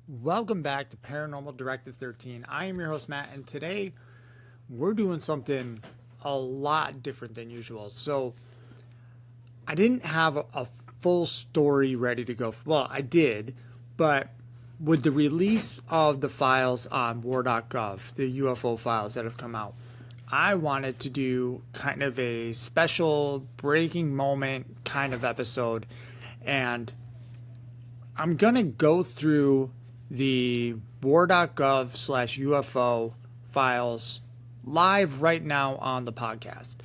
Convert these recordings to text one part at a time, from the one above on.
Welcome back to Paranormal Directive 13. I am your host, Matt, and today we're doing something a lot different than usual. So, I didn't have a full story ready to go. Well, I did, but with the release of the files on WAR.GOV, the UFO files that have come out, I wanted to do kind of a special breaking moment kind of episode, and I'm going to go through the WAR.GOV/UFO files live right now on the podcast.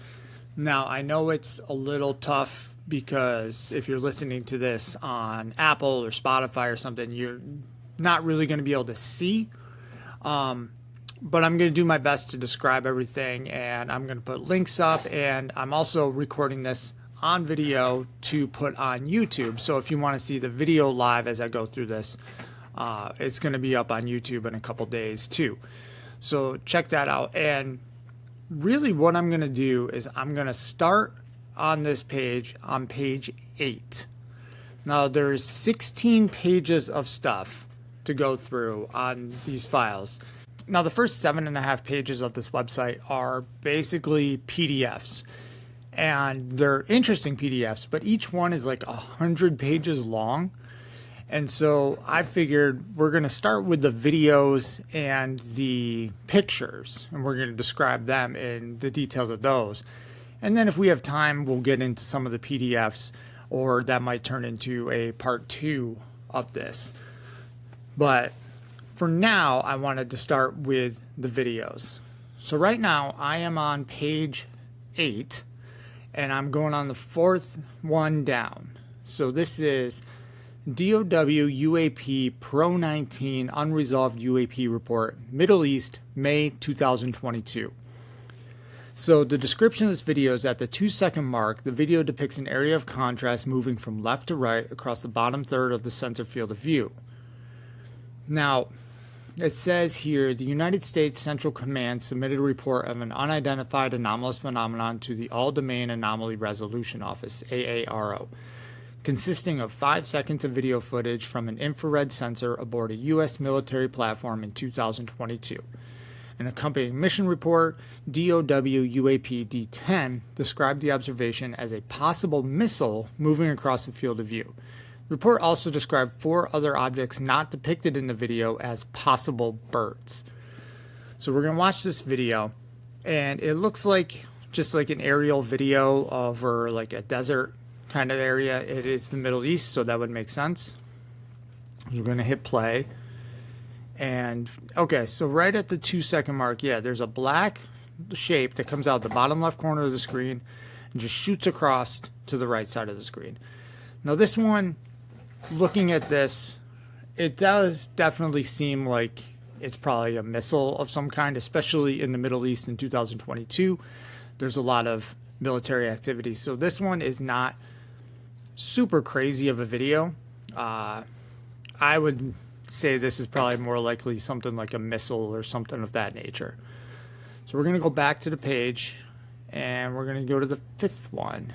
Now, I know it's a little tough because if you're listening to this on Apple or Spotify or something, you're not really going to be able to see. But I'm going to do my best to describe everything, and I'm going to put links up, and I'm also recording this on video to put on YouTube. So if you want to see the video live as I go through this, it's going to be up on YouTube in a couple days too. So check that out. And really what I'm going to do is I'm going to start on this page, on page 8. Now there's 16 pages of stuff to go through on these files. Now the first 7.5 pages of this website are basically PDFs. And they're interesting PDFs, but each one is like 100 pages long. And so I figured we're going to start with the videos and the pictures, and we're going to describe them and the details of those. And then if we have time, we'll get into some of the PDFs, or that might turn into a part 2 of this. But for now, I wanted to start with the videos. So right now I am on page 8. And I'm going on the 4th one down. So this is DOW UAP Pro 19 Unresolved UAP Report, Middle East, May 2022. So the description of this video is at the 2-second mark. The video depicts an area of contrast moving from left to right across the bottom third of the center field of view. Now, it says here, the United States Central Command submitted a report of an unidentified anomalous phenomenon to the All-Domain Anomaly Resolution Office, AARO, consisting of 5 seconds of video footage from an infrared sensor aboard a U.S. military platform in 2022. An accompanying mission report, DOW UAP D-10, described the observation as a possible missile moving across the field of view. The report also described 4 other objects not depicted in the video as possible birds. So we're going to watch this video, and it looks like just like an aerial video over like a desert kind of area. It is the Middle East, so that would make sense. We're going to hit play. And okay, so right at the 2-second mark, yeah, there's a black shape that comes out the bottom left corner of the screen and just shoots across to the right side of the screen. Now this one, looking at this, it does definitely seem like it's probably a missile of some kind, especially in the Middle East in 2022. There's a lot of military activity. So this one is not super crazy of a video. I would say this is probably more likely something like a missile or something of that nature. So we're going to go back to the page, and we're going to go to the 5th one.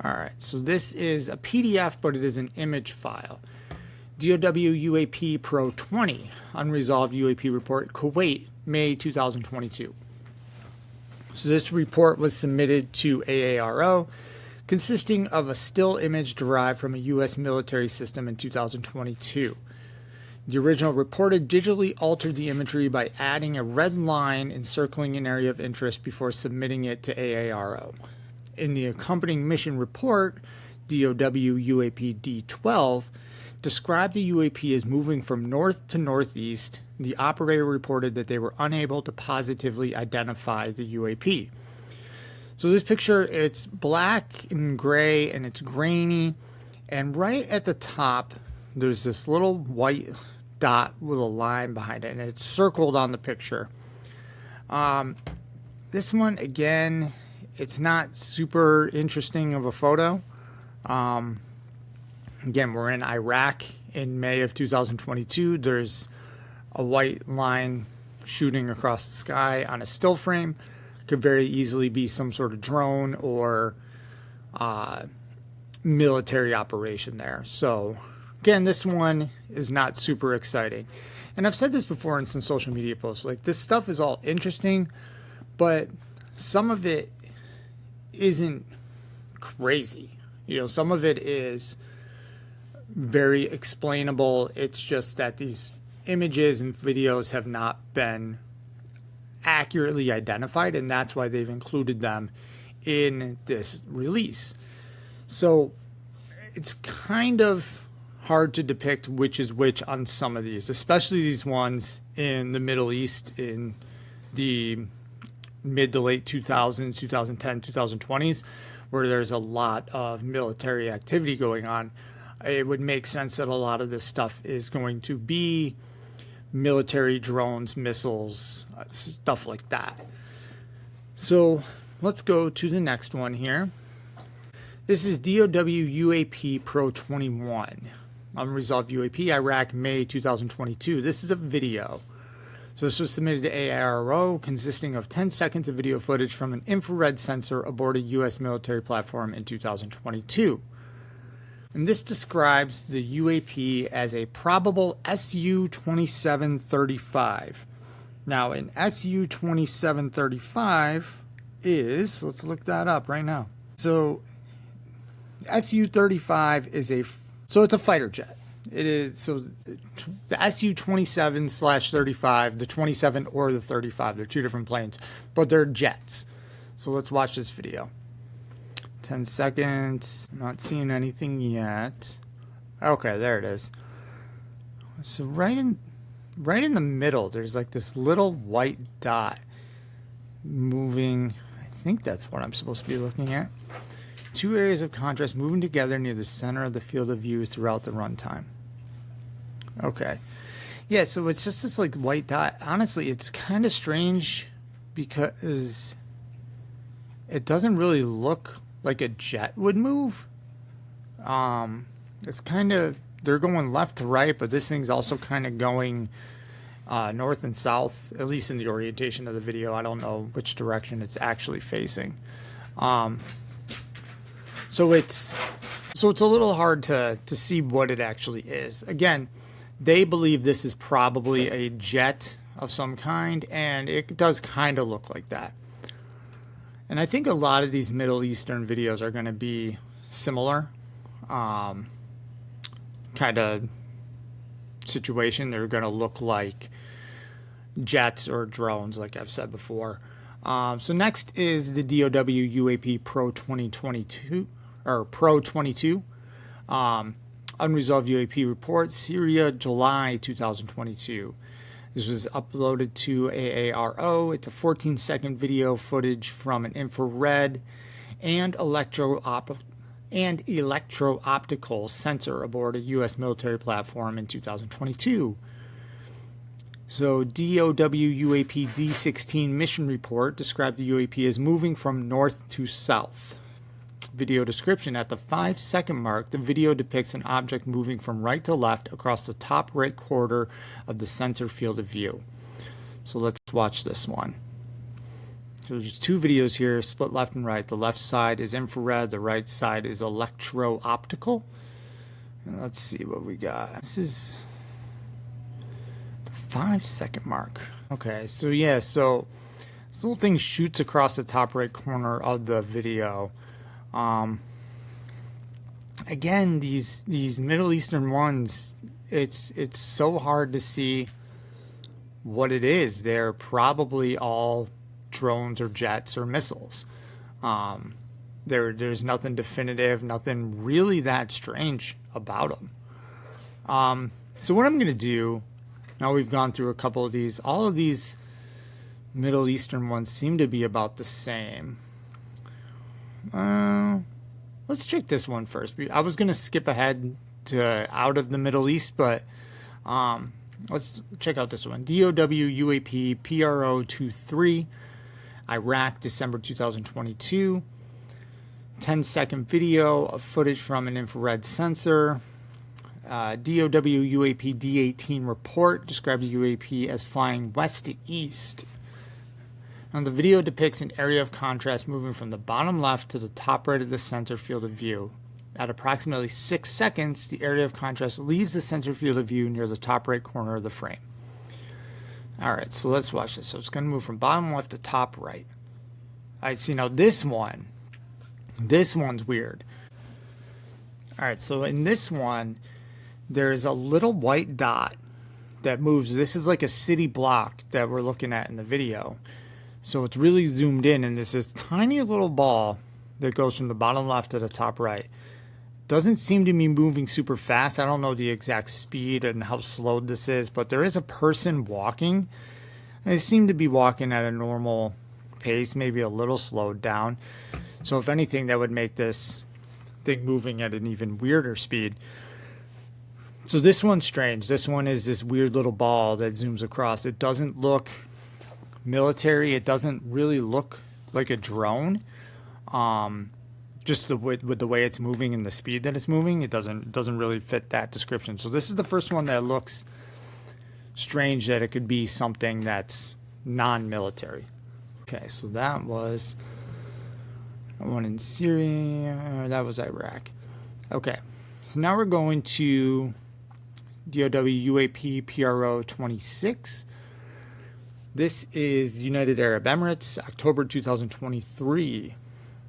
Alright, so this is a PDF, but it is an image file. DOW UAP Pro 20, Unresolved UAP Report, Kuwait, May 2022. So this report was submitted to AARO, consisting of a still image derived from a U.S. military system in 2022. The original reported digitally altered the imagery by adding a red line encircling an area of interest before submitting it to AARO. In the accompanying mission report, DOW UAP D-12 described the UAP as moving from north to northeast. The operator reported that they were unable to positively identify the UAP. So this picture, it's black and gray and it's grainy. And right at the top, there's this little white dot with a line behind it, and it's circled on the picture. This one, again, it's not super interesting of a photo. Again, we're in Iraq in May of 2022. There's a white line shooting across the sky on a still frame. Could very easily be some sort of drone or military operation there. So Again, this one is not super exciting. And I've said this before in some social media posts, like this stuff is all interesting, but some of it isn't crazy. You know, some of it is very explainable. It's just that these images and videos have not been accurately identified, and that's why they've included them in this release. So it's kind of hard to depict which is which on some of these, especially these ones in the Middle East in the mid to late 2000s, 2010, 2020s, where there's a lot of military activity going on. It would make sense that a lot of this stuff is going to be military drones, missiles, stuff like that. So let's go to the next one here. This is WAR.GOV UAP Pro 21. Unresolved UAP, Iraq, May 2022. This is a video. So this was submitted to AARO, consisting of 10 seconds of video footage from an infrared sensor aboard a U.S. military platform in 2022. And this describes the UAP as a probable Su-2735. Now, an Su-2735 is, let's look that up right now. So, Su-35 is it's a fighter jet. It is, so the Su-27/35, the 27 or the 35, they're two different planes, but they're jets. So let's watch this video. 10 seconds, not seeing anything yet. Okay, there it is. So right in the middle, there's like this little white dot moving. I think that's what I'm supposed to be looking at. Two areas of contrast moving together near the center of the field of view throughout the runtime. Okay. Yeah, so it's just this like white dot. Honestly, it's kind of strange because it doesn't really look like a jet would move. It's kind of, they're going left to right, but this thing's also kind of going north and south, at least in the orientation of the video. I don't know which direction it's actually facing. So it's a little hard to see what it actually is. Again, they believe this is probably a jet of some kind, and it does kind of look like that. And I think a lot of these Middle Eastern videos are going to be similar kind of situation. They're going to look like jets or drones, like I've said before. So next is the WAR.GOV UAP Pro 2022. Or Pro 22, Unresolved UAP Report, Syria, July 2022. This was uploaded to AARO. It's a 14-second video footage from an infrared and electro-optical sensor aboard a U.S. military platform in 2022. So WAR.GOV UAP D16 mission report described the UAP as moving from north to south. Video description: at the 5-second mark, the video depicts an object moving from right to left across the top right quarter of the sensor field of view. So let's watch this one. So there's two videos here, split left and right. The left side is infrared, the right side is electro-optical. And let's see what we got. This is the 5-second mark. Okay, so yeah, so this little thing shoots across the top right corner of the video. Again, these Middle Eastern ones, it's so hard to see what it is. They're probably all drones or jets or missiles. There's nothing definitive, nothing really that strange about them. So what I'm going to do, now we've gone through a couple of these, all of these Middle Eastern ones seem to be about the same. Let's check this one first. I was going to skip ahead to out of the Middle East, but let's check out this one. WAR.GOV UAP PRO23, Iraq, December 2022. 10-second video of footage from an infrared sensor. WAR.GOV UAP D18 report described the UAP as flying west to east. Now, the video depicts an area of contrast moving from the bottom left to the top right of the center field of view. At approximately 6 seconds, the area of contrast leaves the center field of view near the top right corner of the frame. Alright, so let's watch this. So it's going to move from bottom left to top right. Alright, see now this one's weird. Alright, so in this one, there's a little white dot that moves. This is like a city block that we're looking at in the video. So it's really zoomed in, and there's this tiny little ball that goes from the bottom left to the top right. Doesn't seem to be moving super fast. I don't know the exact speed and how slowed this is, but there is a person walking. They seem to be walking at a normal pace, maybe a little slowed down. So if anything, that would make this thing moving at an even weirder speed. So this one's strange. This one is this weird little ball that zooms across. It doesn't look military. It doesn't really look like a drone. Just with the way it's moving and the speed that it's moving, it doesn't really fit that description. So this is the first one that looks strange, that it could be something that's non-military. Okay, so that was one in Syria. That was Iraq. Okay, so now we're going to WAR.GOV UAP PRO 26. This is United Arab Emirates, October 2023.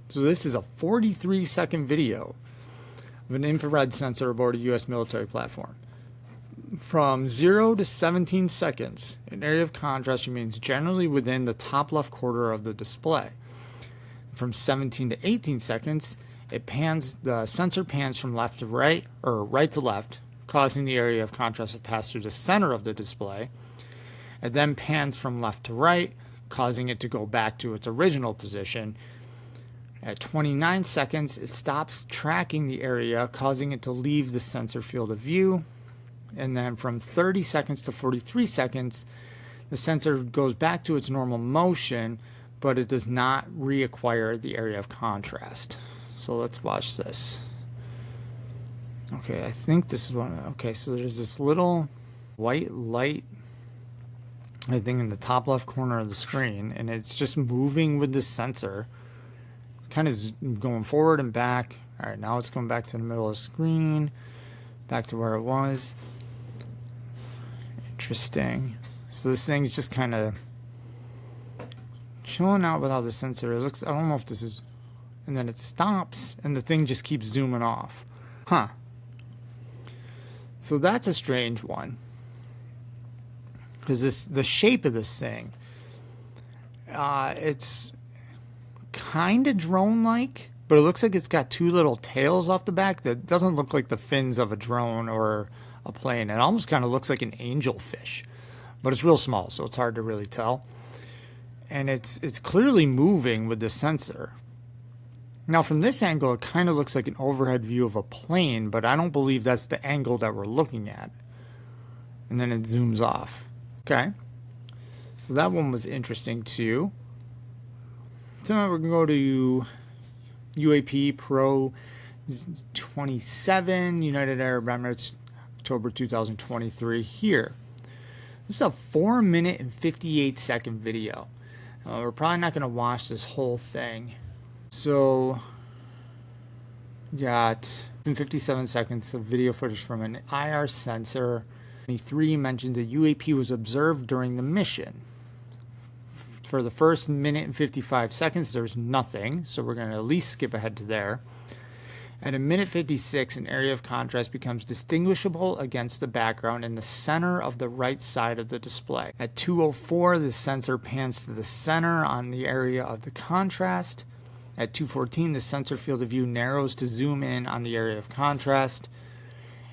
So this is a 43-second video of an infrared sensor aboard a U.S. military platform. From 0 to 17 seconds, an area of contrast remains generally within the top left quarter of the display. From 17 to 18 seconds, the sensor pans from left to right, or right to left, causing the area of contrast to pass through the center of the display. It then pans from left to right, causing it to go back to its original position. At 29 seconds, it stops tracking the area, causing it to leave the sensor field of view. And then from 30 seconds to 43 seconds, the sensor goes back to its normal motion, but it does not reacquire the area of contrast. So let's watch this. Okay, I think this is one. Okay, so there's this little white light, I think, in the top left corner of the screen, and it's just moving with the sensor. Kind of going forward and back. All right, now it's going back to the middle of the screen, back to where it was. Interesting. So this thing's just kind of chilling out without the sensor. It looks, I don't know if this is, and then it stops and the thing just keeps zooming off. Huh. So that's a strange one, because the shape of this thing, it's kind of drone-like, but it looks like it's got two little tails off the back that doesn't look like the fins of a drone or a plane. It almost kind of looks like an angelfish, but it's real small, so it's hard to really tell. And it's clearly moving with the sensor. Now from this angle, it kind of looks like an overhead view of a plane, but I don't believe that's the angle that we're looking at. And then it zooms off. Okay, so that one was interesting too. So now we're going to go to UAP Pro 27, United Arab Emirates, October 2023 here. This is a 4-minute and 58-second video. We're probably not going to watch this whole thing. So, got 57 seconds of video footage from an IR sensor. 23 mentions a UAP was observed during the mission. For the first minute and 55 seconds, there's nothing, so we're going to at least skip ahead to there. At a minute 56, an area of contrast becomes distinguishable against the background in the center of the right side of the display. At 2:04, the sensor pans to the center on the area of the contrast. At 2:14, the sensor field of view narrows to zoom in on the area of contrast.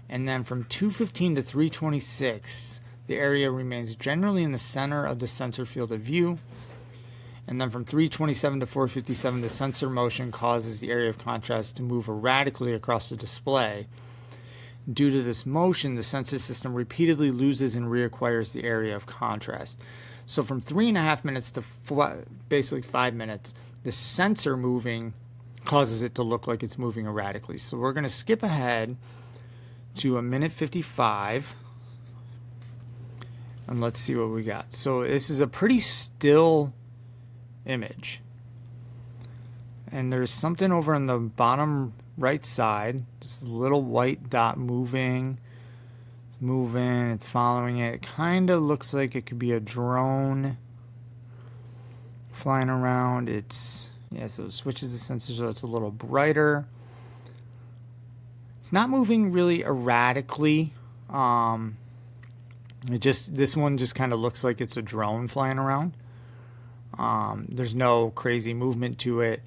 And then from 2:15 to 3:26, the area remains generally in the center of the sensor field of view. And then from 3:27 to 4:57, the sensor motion causes the area of contrast to move erratically across the display. Due to this motion, the sensor system repeatedly loses and reacquires the area of contrast. So from 3.5 minutes to basically 5 minutes, the sensor moving causes it to look like it's moving erratically. So we're going to skip ahead to a minute 55. And let's see what we got. So this is a pretty still image. And there's something over on the bottom right side. Just a little white dot moving. It's moving. It's following it. It kind of looks like it could be a drone flying around. So it switches the sensor so it's a little brighter. It's not moving really erratically. This one just kind of looks like it's a drone flying around. There's no crazy movement to it.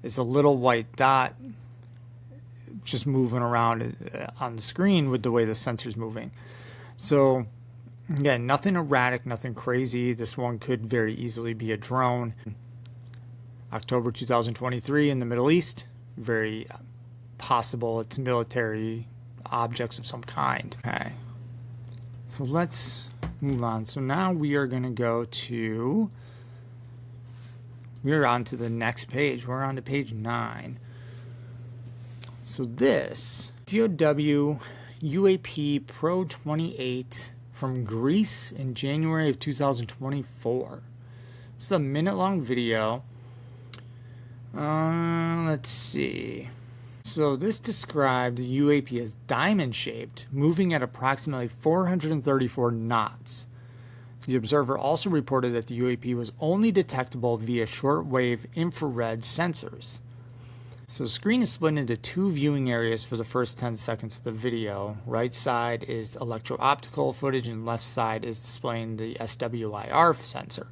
It's a little white dot just moving around on the screen with the way the sensor's moving. So again, nothing erratic, nothing crazy. This one could very easily be a drone. October 2023 in the Middle East. Very possible it's military objects of some kind. Okay. So let's move on. So now we are going to go to, we're on to the next page. We're on to page 9. So this DOW UAP Pro 28 from Greece in January of 2024. This is a minute-long video. Let's see. So this described the UAP as diamond-shaped, moving at approximately 434 knots. The observer also reported that the UAP was only detectable via shortwave infrared sensors. So the screen is split into 2 viewing areas for the first 10 seconds of the video. Right side is electro-optical footage and left side is displaying the SWIR sensor.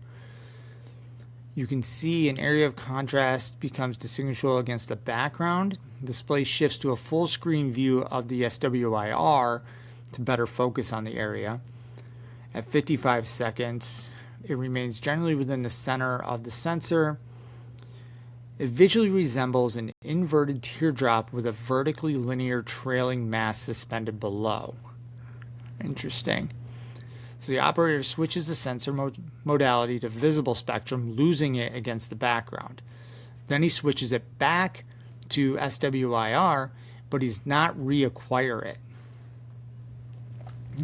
You can see an area of contrast becomes distinguishable against the background. Display shifts to a full screen view of the SWIR to better focus on the area. At 55 seconds, it remains generally within the center of the sensor. It visually resembles an inverted teardrop with a vertically linear trailing mass suspended below. Interesting. So the operator switches the sensor modality to visible spectrum, losing it against the background. Then he switches it back to SWIR, but he's not reacquire it.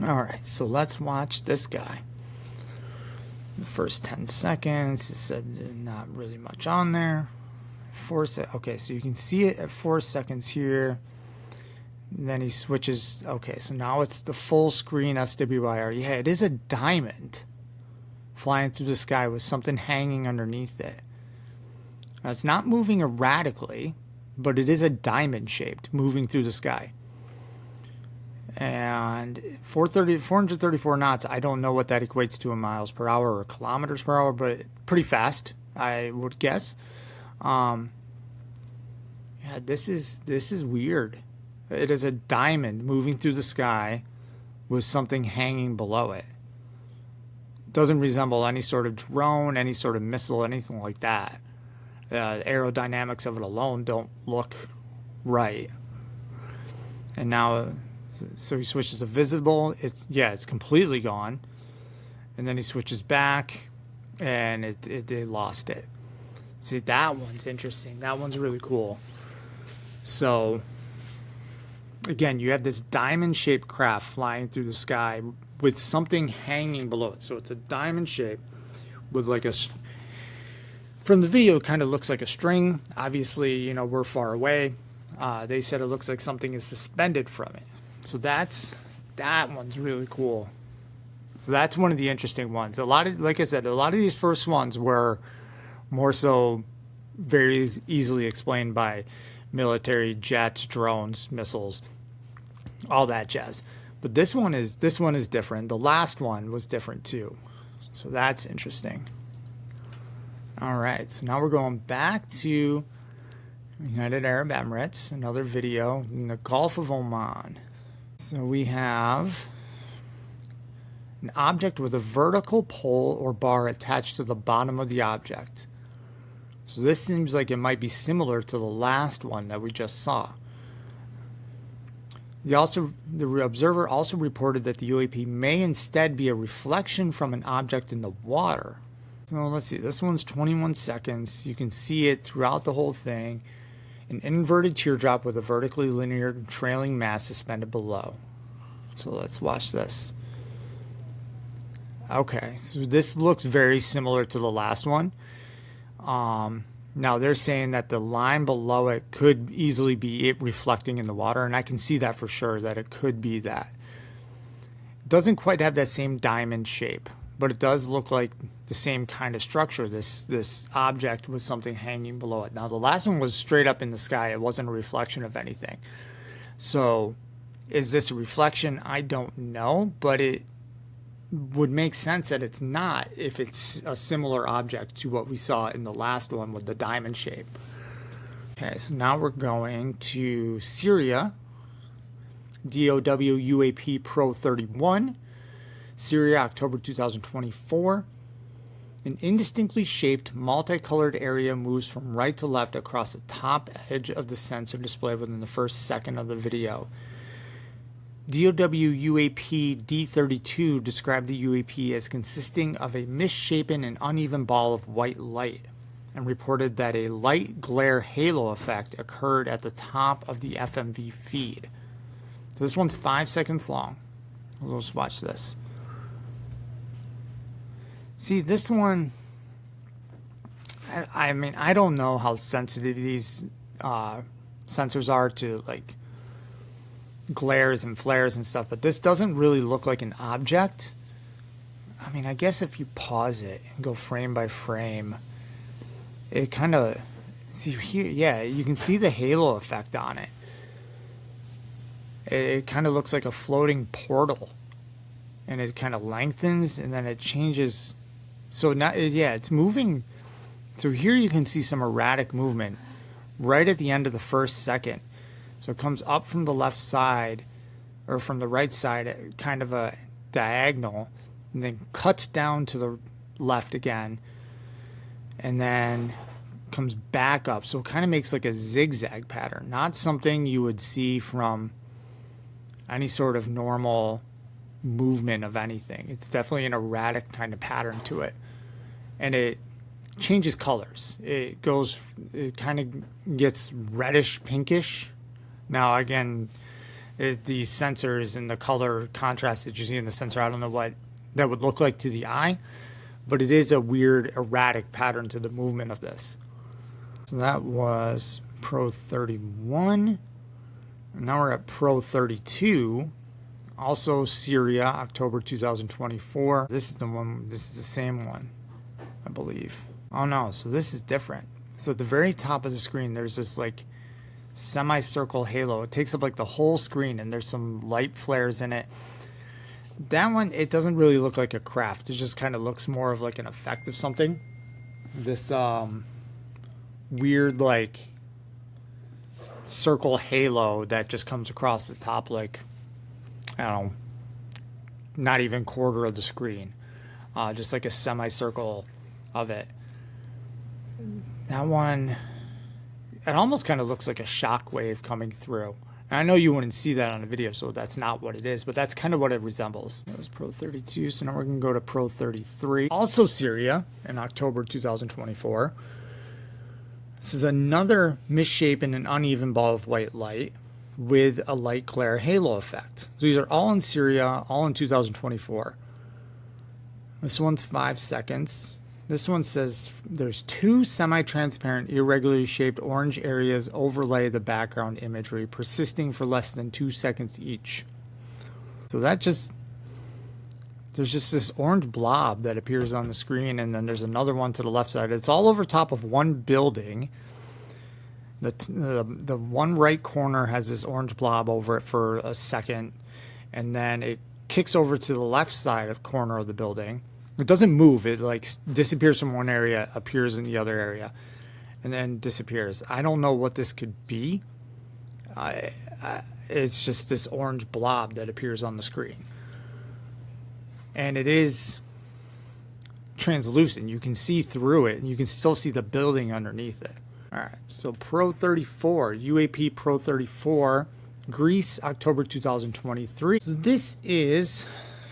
Alright, so let's watch this guy. The first 10 seconds, it said not really much on there. Okay, so you can see it at 4 seconds here. And then he switches. Okay, so now it's the full screen SWIR. Yeah, it is a diamond flying through the sky with something hanging underneath it. Now, it's not moving erratically, but it is a diamond shaped moving through the sky. And 434 knots, I don't know what that equates to in miles per hour or kilometers per hour, but pretty fast, I would guess. Yeah, this is weird. It is a diamond moving through the sky with something hanging below it. Doesn't resemble any sort of drone, any sort of missile, anything like that. Aerodynamics of it alone don't look right. And now, so he switches to visible. It's completely gone. And then he switches back, and they lost it. See, that one's interesting. That one's really cool. So again, you have this diamond-shaped craft flying through the sky with something hanging below it. So it's a diamond shape with like from the video, it kind of looks like a string. Obviously, we're far away. They said it looks like something is suspended from it. So that one's really cool. So that's one of the interesting ones. Like I said, a lot of these first ones were more so very easily explained by military jets, drones, missiles, all that jazz. But this one is different. The last one was different too. So that's interesting. All right, so now we're going back to United Arab Emirates, another video in the Gulf of Oman. So we have an object with a vertical pole or bar attached to the bottom of the object. So this seems like it might be similar to the last one that we just saw. The observer also reported that the UAP may instead be a reflection from an object in the water. So let's see, this one's 21 seconds. You can see it throughout the whole thing. An inverted teardrop with a vertically linear trailing mass suspended below. So let's watch this. Okay, so this looks very similar to the last one. Now they're saying that the line below it could easily be it reflecting in the water, and I can see that for sure, that it could be that. It doesn't quite have that same diamond shape, but it does look like the same kind of structure, this object with something hanging below it. Now the last one was straight up in the sky. It wasn't a reflection of anything. So is this a reflection? I don't know, but it would make sense that it's not if it's a similar object to what we saw in the last one with the diamond shape. Okay, so now we're going to Syria, WAR.GOV UAP Pro 31, Syria, October 2024. An indistinctly shaped, multicolored area moves from right to left across the top edge of the sensor displayed within the first second of the video. WAR.GOV UAP D32 described the UAP as consisting of a misshapen and uneven ball of white light, and reported that a light glare halo effect occurred at the top of the FMV feed. So this one's 5 seconds long. Let's watch this. See, this one, I mean, I don't know how sensitive these sensors are to like glares and flares and stuff, but this doesn't really look like an object. I mean, I guess if you pause it and go frame by frame, it kind of, see here, yeah, you can see the halo effect on it. It kind of looks like a floating portal, and it kind of lengthens and then it changes. So now, yeah, it's moving. So here you can see some erratic movement right at the end of the first second. So it comes up from the left side, or from the right side, kind of a diagonal, and then cuts down to the left again, and then comes back up. So it kind of makes like a zigzag pattern, not something you would see from any sort of normal movement of anything. It's definitely an erratic kind of pattern to it, and it changes colors. It kind of gets reddish pinkish. Now again, the sensors and the color contrast that you see in the sensor, I don't know what that would look like to the eye, but it is a weird erratic pattern to the movement of this. So that was Pro 31. Now we're at Pro 32, also Syria, October 2024. This is the one, this is the same one, I believe. Oh no, so this is different. So at the very top of the screen, there's this like semicircle halo. It takes up like the whole screen, and there's some light flares in it. That one, it doesn't really look like a craft. It just kind of looks more of like an effect of something. This weird like circle halo that just comes across the top, like, I don't know, not even quarter of the screen, just like a semicircle of it. That one, it almost kind of looks like a shock wave coming through. And I know you wouldn't see that on a video, so that's not what it is, but that's kind of what it resembles. That was Pro 32, so now we're going to go to Pro 33. Also Syria in October 2024. This is another misshapen and uneven ball of white light with a light glare halo effect. So these are all in Syria, all in 2024. This one's 5 seconds. This one says there's two semi-transparent, irregularly shaped orange areas overlay the background imagery, persisting for less than 2 seconds each. So that just, there's just this orange blob that appears on the screen, and then there's another one to the left side. It's all over top of one building. The one right corner has this orange blob over it for a second, and then it kicks over to the left side of corner of the building. It doesn't move. It like disappears from one area, appears in the other area, and then disappears. I don't know what this could be. It's just this orange blob that appears on the screen. And it is translucent. You can see through it, and you can still see the building underneath it. All right, so Pro 34, UAP Pro 34, Greece, October 2023. So this is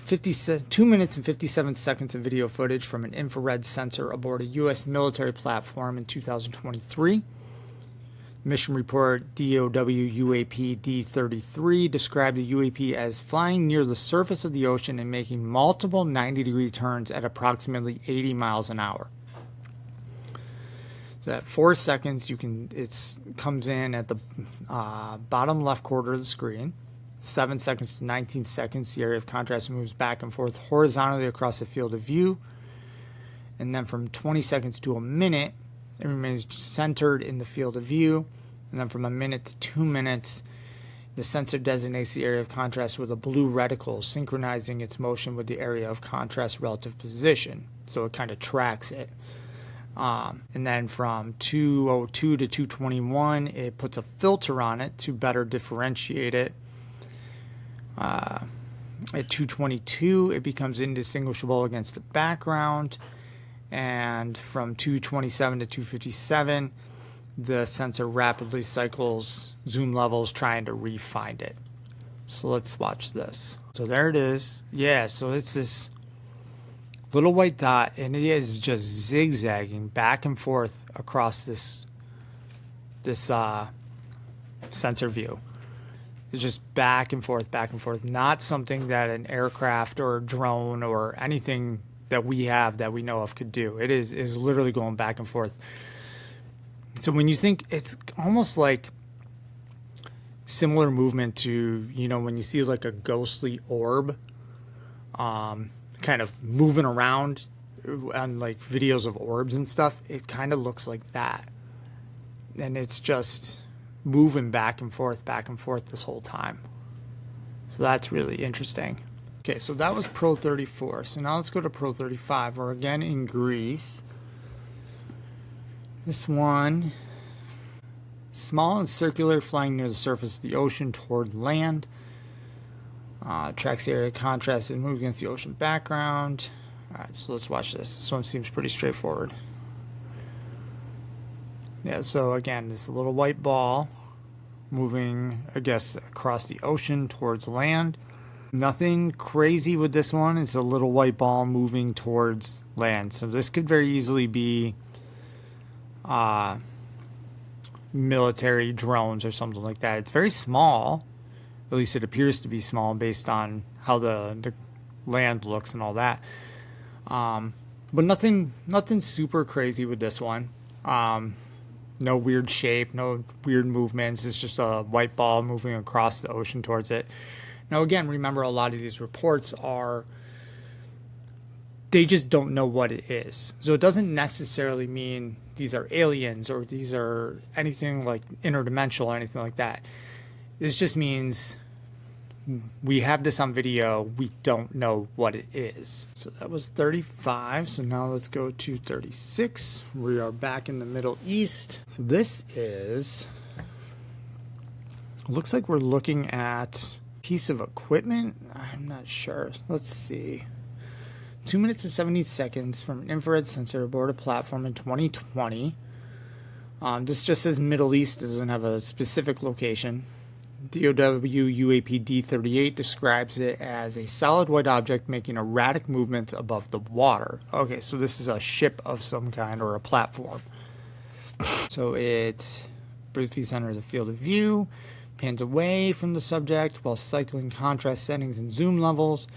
2 minutes and 57 seconds of video footage from an infrared sensor aboard a U.S. military platform in 2023. Mission report WAR.GOV UAP D33 described the UAP as flying near the surface of the ocean and making multiple 90-degree turns at approximately 80 miles an hour. So at 4 seconds, it comes in at the bottom left quarter of the screen. 7 seconds to 19 seconds, the area of contrast moves back and forth horizontally across the field of view. And then from 20 seconds to a minute, it remains centered in the field of view. And then from a minute to 2 minutes, the sensor designates the area of contrast with a blue reticle, synchronizing its motion with the area of contrast relative position. So it kind of tracks it. And then from 202 to 221, it puts a filter on it to better differentiate it. At 222, it becomes indistinguishable against the background. And from 227 to 257, the sensor rapidly cycles zoom levels trying to re-find it. So let's watch this. So there it is. Yeah, so it's this little white dot, and it is just zigzagging back and forth across this sensor view. It's just back and forth, not something that an aircraft or a drone or anything that we have that we know of could do. It is literally going back and forth. So when you think, it's almost like similar movement to, when you see like a ghostly orb kind of moving around on like videos of orbs and stuff, it kind of looks like that. And it's just moving back and forth this whole time. So that's really interesting. Okay, so that was Pro 34. So now let's go to Pro 35. We're again in Greece. This one, small and circular, flying near the surface of the ocean toward land. Tracks the area of contrast and move against the ocean background. Alright, so let's watch this. This one seems pretty straightforward. Yeah, so again, this little white ball moving, I guess, across the ocean towards land. Nothing crazy with this one. It's a little white ball moving towards land. So this could very easily be military drones or something like that. It's very small. At least it appears to be small based on how the land looks and all that. But nothing super crazy with this one. No weird shape, no weird movements. It's just a white ball moving across the ocean towards it. Now, again, remember, a lot of these reports they just don't know what it is. So it doesn't necessarily mean these are aliens or these are anything like interdimensional or anything like that. This just means we have this on video. We don't know what it is. So that was 35. So now let's go to 36. We are back in the Middle East. So this looks like we're looking at a piece of equipment. I'm not sure. Let's see. 2 minutes and 70 seconds from an infrared sensor aboard a platform in 2020. This just says Middle East. It doesn't have a specific location. WAR.GOV UAP D38 describes it as a solid white object making erratic movements above the water. Okay, so this is a ship of some kind or a platform. So it briefly enters the field of view, pans away from the subject while cycling contrast settings and zoom levels,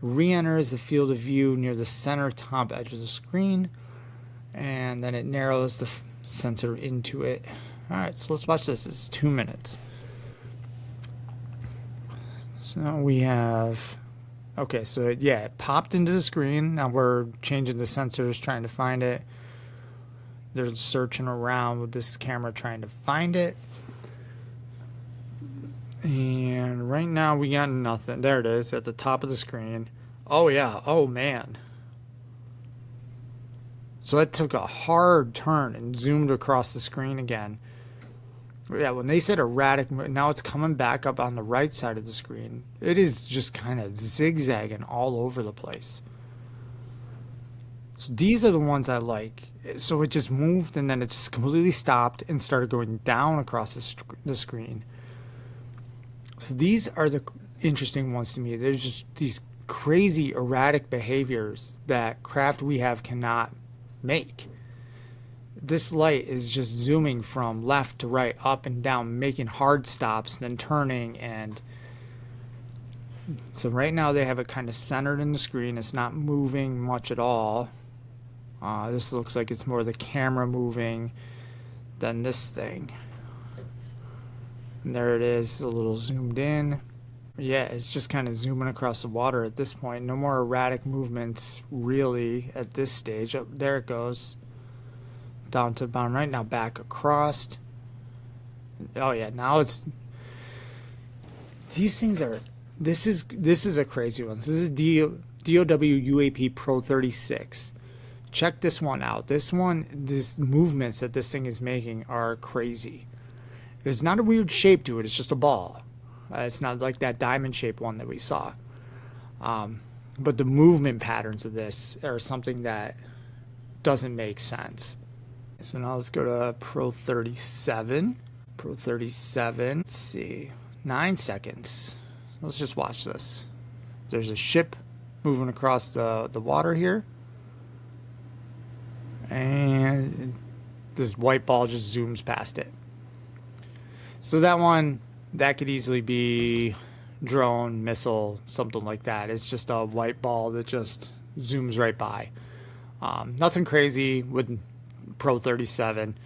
re-enters the field of view near the center top edge of the screen, and then it narrows the sensor into it. Alright, so let's watch this. This is 2 minutes. So we have, okay, so it popped into the screen. Now we're changing the sensors, trying to find it. They're searching around with this camera trying to find it. And right now we got nothing. There it is at the top of the screen. Oh yeah, oh man. So it took a hard turn and zoomed across the screen again. Yeah, when they said erratic, now it's coming back up on the right side of the screen. It is just kind of zigzagging all over the place. So these are the ones I like. So it just moved and then it just completely stopped and started going down across the screen. So these are the interesting ones to me. There's just these crazy erratic behaviors that craft we have cannot make. This light is just zooming from left to right, up and down, making hard stops, then turning. And so right now they have it kind of centered in the screen. It's not moving much at all. This looks like it's more the camera moving than this thing. And there it is, a little zoomed in. Yeah, it's just kind of zooming across the water at this point. No more erratic movements really at this stage. Oh, there it goes. Down to the bottom right. Now back across. Oh yeah, now it's... These things are... This is a crazy one. This is DOW UAP Pro 36. Check this one out. These movements that this thing is making are crazy. There's not a weird shape to it. It's just a ball. It's not like that diamond shaped one that we saw. But the movement patterns of this are something that doesn't make sense. So now let's go to Pro 37. Pro 37. Let's see. 9 seconds. Let's just watch this. There's a ship moving across the water here. And this white ball just zooms past it. So that one, that could easily be drone, missile, something like that. It's just a white ball that just zooms right by. Nothing crazy with Pro 37.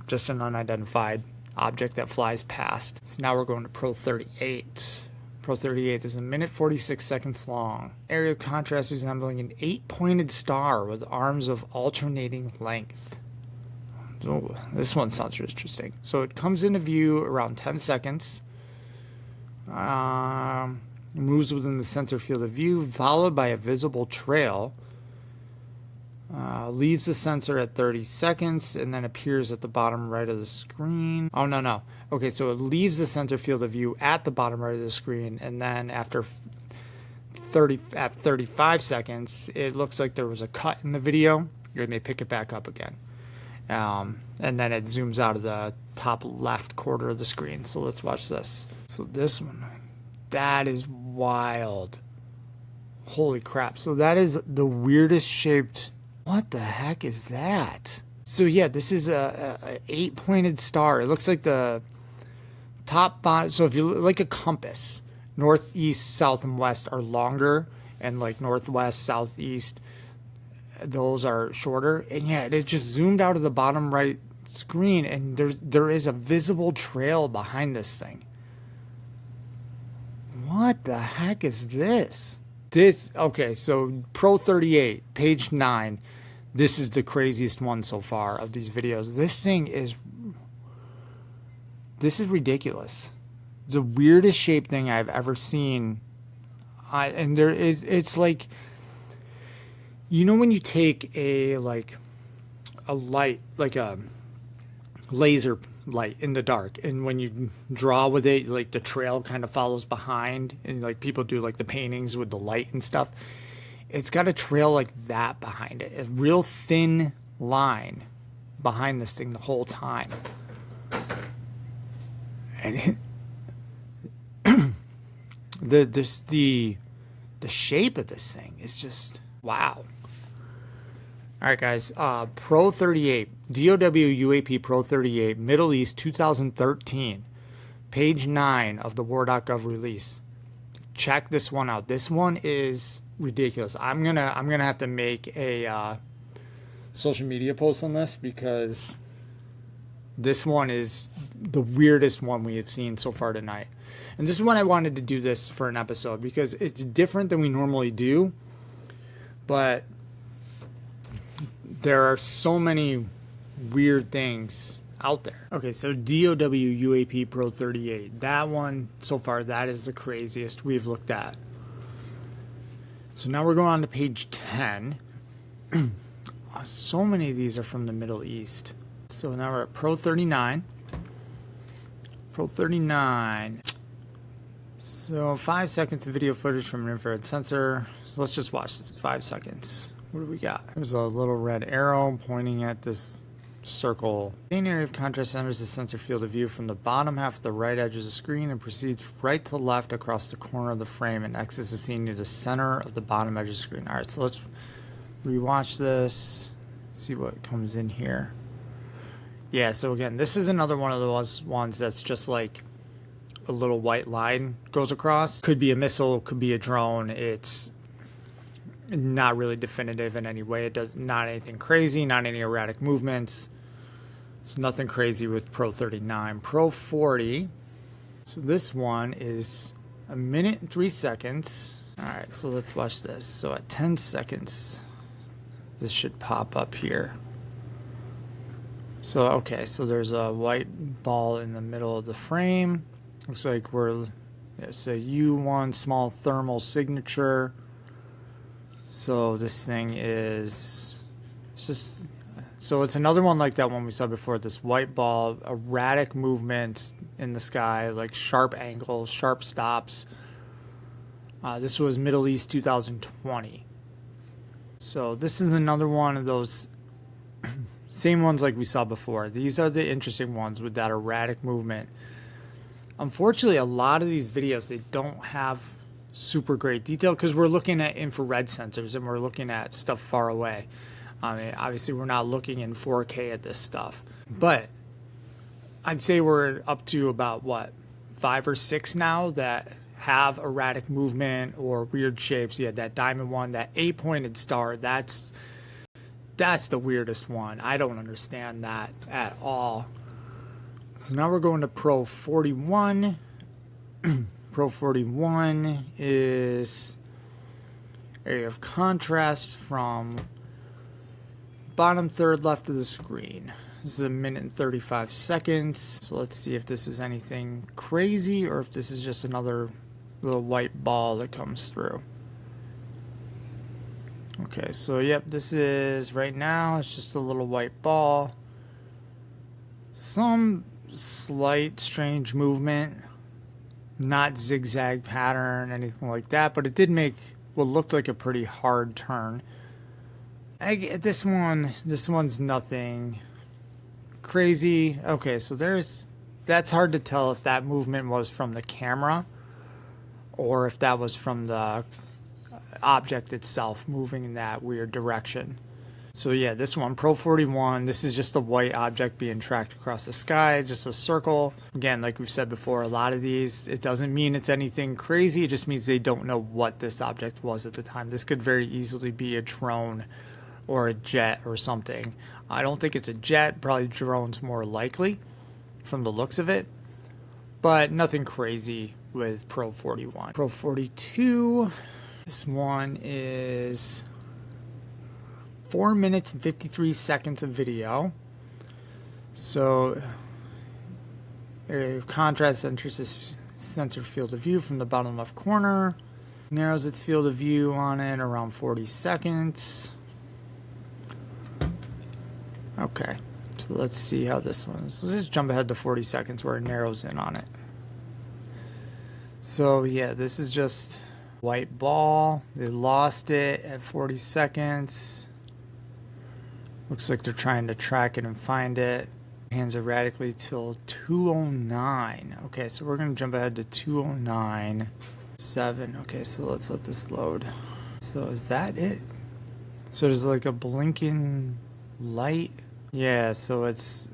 Just an unidentified object that flies past. So now we're going to Pro 38. Pro 38 is 1 minute 46 seconds long. Area of contrast resembling an 8-pointed star with arms of alternating length. Oh, this one sounds interesting. So it comes into view around 10 seconds. Moves within the sensor field of view, followed by a visible trail. Leaves the sensor at 30 seconds and then appears at the bottom right of the screen. Oh, no. Okay, so it leaves the sensor field of view at the bottom right of the screen, and then after 35 seconds, it looks like there was a cut in the video, and they pick it back up again. And then it zooms out of the top left quarter of the screen. So let's watch this. So this one, that is wild. Holy crap. So that is the weirdest shaped... What the heck is that? So yeah, this is a 8-pointed star. It looks like the top bottom. So if you look like a compass, northeast, south, and west are longer, and like northwest, southeast, those are shorter. And yeah, it just zoomed out of the bottom right screen, and there is a visible trail behind this thing. What the heck is this? Okay, so Pro 38, page 9. This is the craziest one so far of these videos. This is ridiculous. It's the weirdest shaped thing I've ever seen. It's like, you know, when you take a light, like a laser light in the dark, and when you draw with it, like the trail kind of follows behind, and like people do like the paintings with the light and stuff. It's got a trail like that behind it, a real thin line behind this thing the whole time. And the shape of this thing is just wow. All right, guys. Pro 38, DOW UAP Pro 38, Middle East 2013, page 9 of the WAR.GOV release. Check this one out. This one is ridiculous. I'm gonna have to make a social media post on this, because this one is the weirdest one we have seen so far tonight. And this is when I wanted to do this for an episode, because it's different than we normally do, but there are so many weird things out there. Okay, so DOW UAP Pro 38. That one, so far, that is the craziest we've looked at. So now we're going on to page 10. So many of these are from the Middle East. So now we're at Pro 39. Pro 39. So 5 seconds of video footage from an infrared sensor. So let's just watch this. 5 seconds. What do we got? There's a little red arrow pointing at this circle. The main area of contrast enters the sensor field of view from the bottom half of the right edge of the screen and proceeds right to left across the corner of the frame and exits the scene near the center of the bottom edge of the screen. All right, so let's rewatch this, see what comes in here. Yeah, so again, this is another one of those ones that's just like a little white line goes across. Could be a missile, could be a drone. It's not really definitive in any way. It does not anything crazy, not any erratic movements. It's nothing crazy with Pro 39. Pro 40. So this one is 1 minute and 3 seconds. All right, so let's watch this. So at 10 seconds, this should pop up here. So, okay, so there's a white ball in the middle of the frame. Looks like it's a U1 small thermal signature. So this thing is just, so it's another one like that one we saw before, this white ball, erratic movements in the sky, like sharp angles, sharp stops. This was Middle East 2020. So this is another one of those same ones like we saw before. These are the interesting ones with that erratic movement. Unfortunately, a lot of these videos, they don't have super great detail because we're looking at infrared sensors and we're looking at stuff far away. I mean, obviously we're not looking in 4K at this stuff, but I'd say we're up to about what, 5 or 6 now that have erratic movement or weird shapes. You had that diamond one, that 8-pointed star. That's the weirdest one. I don't understand that at all. So now we're going to Pro 41. Pro 41 is area of contrast from bottom third left of the screen. This is 1 minute and 35 seconds. So let's see if this is anything crazy or if this is just another little white ball that comes through. Okay, so yep, this is right now, it's just a little white ball. Some slight strange movement. Not zigzag pattern, anything like that, but it did make what looked like a pretty hard turn. This one's nothing crazy. Okay, so that's hard to tell if that movement was from the camera or if that was from the object itself moving in that weird direction. So yeah, this one, Pro 41, this is just a white object being tracked across the sky, just a circle. Again, like we've said before, a lot of these, it doesn't mean it's anything crazy, it just means they don't know what this object was at the time. This could very easily be a drone or a jet or something. I don't think it's a jet, probably drone's more likely from the looks of it, but nothing crazy with Pro 41. Pro 42, this one is 4 minutes and 53 seconds of video. So, area of contrast enters this sensor field of view from the bottom left corner. Narrows its field of view on it around 40 seconds. Okay, so let's see how this one is. Let's just jump ahead to 40 seconds where it narrows in on it. So yeah, this is just white ball. They lost it at 40 seconds. Looks like they're trying to track it and find it. Hands erratically till 209. Okay, so we're going to jump ahead to 209.7. Okay, so let's let this load. So is that it? So there's like a blinking light. Yeah, so it's,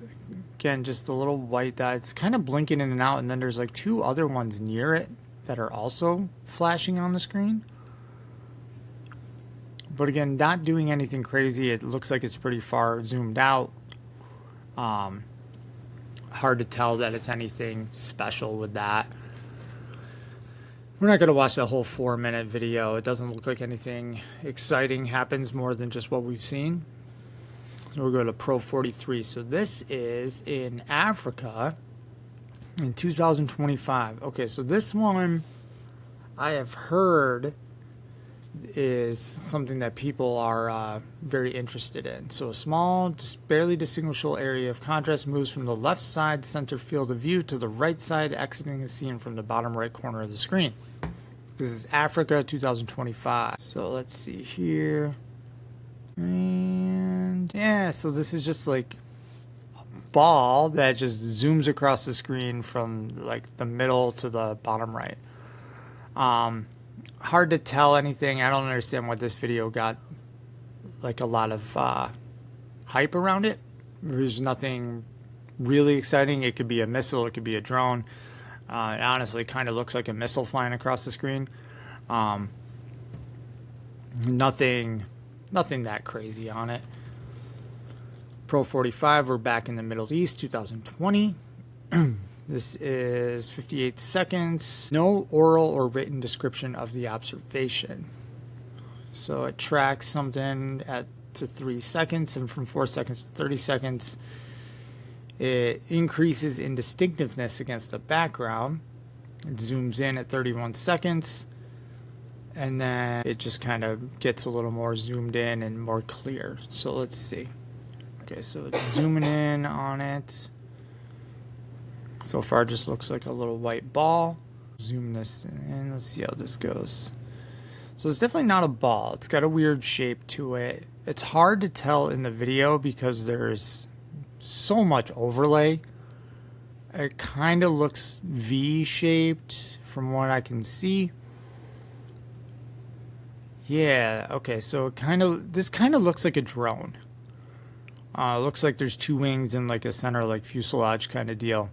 again, just a little white dot. It's kind of blinking in and out, and then there's like 2 other ones near it that are also flashing on the screen. But again, not doing anything crazy. It looks like it's pretty far zoomed out. Hard to tell that it's anything special with that. We're not going to watch the whole 4-minute video. It doesn't look like anything exciting happens more than just what we've seen. So we'll go to Pro 43. So this is in Africa in 2025. Okay, so this one I have heard is something that people are very interested in. So a small, just barely distinguishable area of contrast moves from the left side center field of view to the right side, exiting the scene from the bottom right corner of the screen. This is Africa 2025. So let's see here. And yeah, so this is just like a ball that just zooms across the screen from like the middle to the bottom right. Hard to tell anything. I don't understand what this video got like a lot of hype around it. There's nothing really exciting. It could be a missile, it could be a drone. It honestly kind of looks like a missile flying across the screen. Nothing that crazy on it. Pro 45, we're back in the Middle East, 2020. This is 58 seconds. No oral or written description of the observation. So it tracks something to 3 seconds, and from 4 seconds to 30 seconds, it increases in distinctiveness against the background. It zooms in at 31 seconds, and then it just kind of gets a little more zoomed in and more clear. So let's see. Okay, so it's zooming in on it. So far, it just looks like a little white ball. Zoom this in. Let's see how this goes. So it's definitely not a ball. It's got a weird shape to it. It's hard to tell in the video because there's so much overlay. It kind of looks V-shaped from what I can see. Yeah, okay, so this kind of looks like a drone. Looks like there's two wings and like a center like fuselage kind of deal.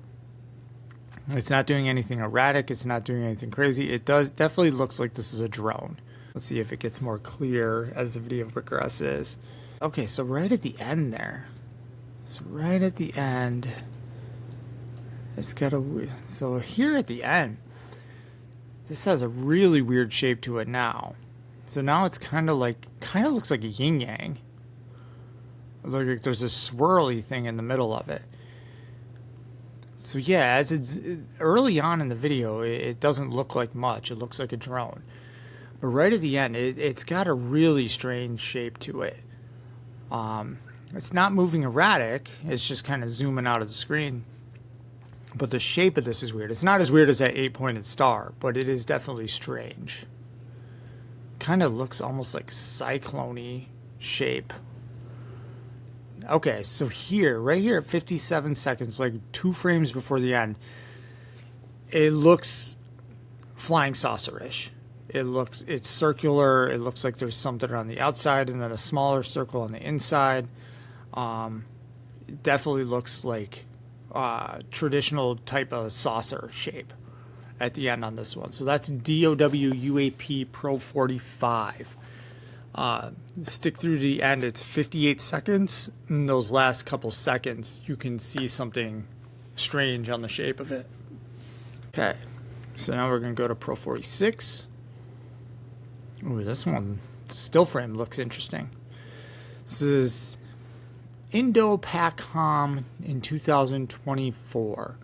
It's not doing anything erratic. It's not doing anything crazy. It definitely looks like this is a drone. Let's see if it gets more clear as the video progresses. Okay, so right at the end there. So right at the end, it's got so here at the end, this has a really weird shape to it now. So now it's kind of looks like a yin yang. Like there's a swirly thing in the middle of it. So yeah, as it's early on in the video, it doesn't look like much. It looks like a drone. But right at the end, it's got a really strange shape to it. It's not moving erratic. It's just kind of zooming out of the screen. But the shape of this is weird. It's not as weird as that 8-pointed star, but it is definitely strange. Kind of looks almost like cyclone-y shape. Okay, so right here at 57 seconds, like 2 frames before the end, it looks flying saucer-ish. It's circular. It looks like there's something on the outside and then a smaller circle on the inside. It definitely looks like traditional type of saucer shape at the end on this one. So that's WAR.GOV UAP Pro 45. Stick through to the end. It's 58 seconds. In those last couple seconds, you can see something strange on the shape of it. Okay, so now we're going to go to Pro 46. Ooh, this one, still frame, looks interesting. This is Indo-PACOM in 2024.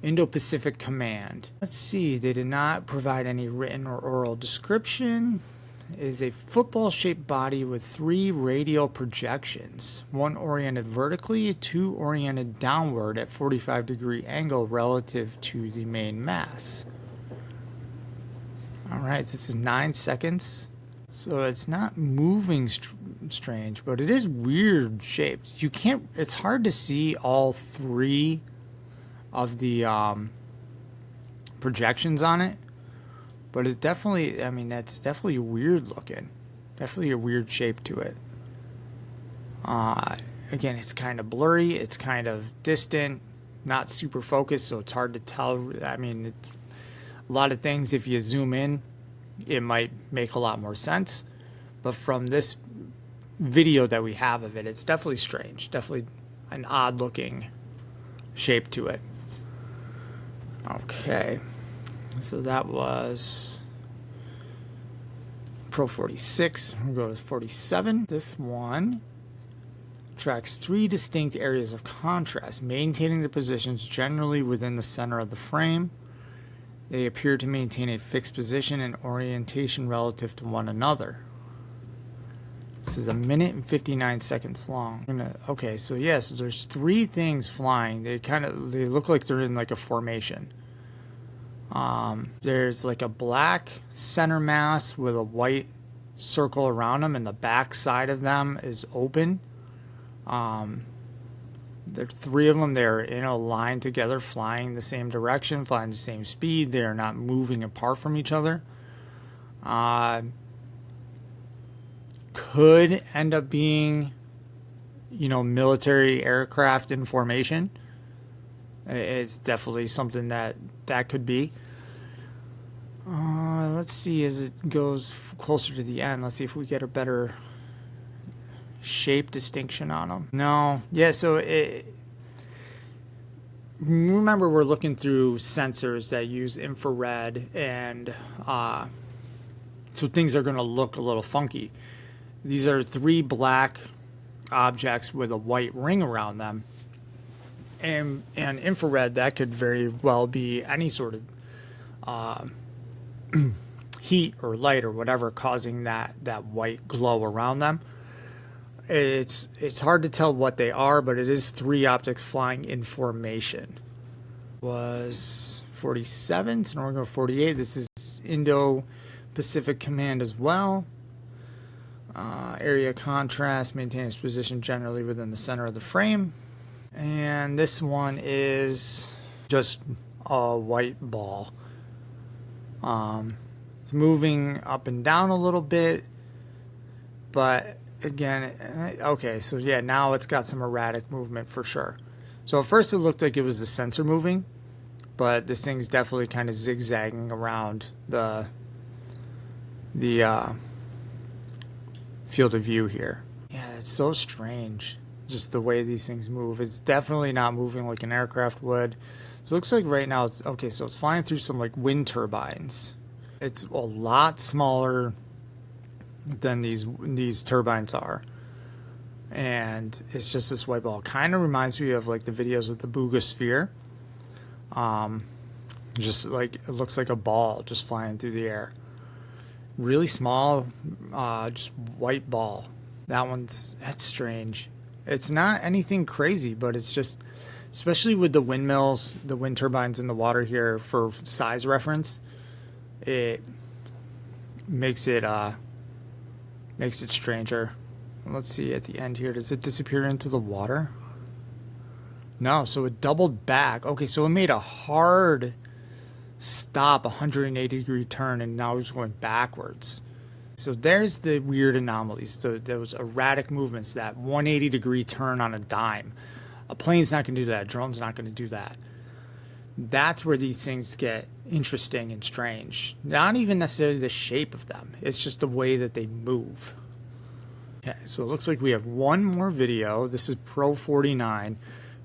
Indo-Pacific Command. Let's see, they did not provide any written or oral description. It is a football-shaped body with 3 radial projections, 1 oriented vertically, 2 oriented downward at 45-degree angle relative to the main mass. Alright, this is 9 seconds. So it's not moving strange, but it is weird shaped. It's hard to see all 3 of the projections on it. But it definitely, that's definitely weird looking. Definitely a weird shape to it. Again, it's kind of blurry. It's kind of distant, not super focused, so it's hard to tell. A lot of things, if you zoom in, it might make a lot more sense. But from this video that we have of it, it's definitely strange. Definitely an odd looking shape to it. Okay. So that was Pro 46. We'll go to 47. This one tracks 3 distinct areas of contrast, maintaining the positions generally within the center of the frame. They appear to maintain a fixed position and orientation relative to one another. This is 1 minute and 59 seconds long. Okay, so yes, so there's 3 things flying. They look like they're in like a formation. There's like a black center mass with a white circle around them, and the back side of them is open. There's 3 of them. They're in a line together, flying the same direction, flying the same speed. They are not moving apart from each other. Could end up being, military aircraft in formation. It's definitely something that could be. Let's see as it goes closer to the end. Let's see if we get a better shape distinction on them. No, yeah. So remember, we're looking through sensors that use infrared, and so things are going to look a little funky. These are 3 black objects with a white ring around them, and infrared, that could very well be any sort of heat or light or whatever causing that white glow around them. It's hard to tell what they are, but it is 3 objects flying in formation. Was 47, so now we're going to 48. This is Indo-Pacific Command as well. Area contrast, maintain its position generally within the center of the frame. And this one is just a white ball. It's moving up and down a little bit, but again, okay, so yeah, now it's got some erratic movement for sure. So at first it looked like it was the sensor moving, but this thing's definitely kind of zigzagging around the field of view here. Yeah, it's so strange, just the way these things move. It's definitely not moving like an aircraft would. So it looks like right now, it's okay, so it's flying through some like wind turbines. It's a lot smaller than these turbines are, and it's just this white ball. Kind of reminds me of like the videos of the Boogosphere. Just like it looks like a ball just flying through the air. Really small, just white ball. That's strange. It's not anything crazy, but it's just, especially with the windmills, the wind turbines in the water here, for size reference, it makes it stranger. Let's see at the end here. Does it disappear into the water? No, so it doubled back. Okay, so it made a hard stop, 180-degree turn, and now it's going backwards. So there's the weird anomalies. So those erratic movements, that 180-degree turn on a dime. A plane's not going to do that. A drone's not going to do that. That's where these things get interesting and strange. Not even necessarily the shape of them. It's just the way that they move. Okay, so it looks like we have one more video. This is Pro 49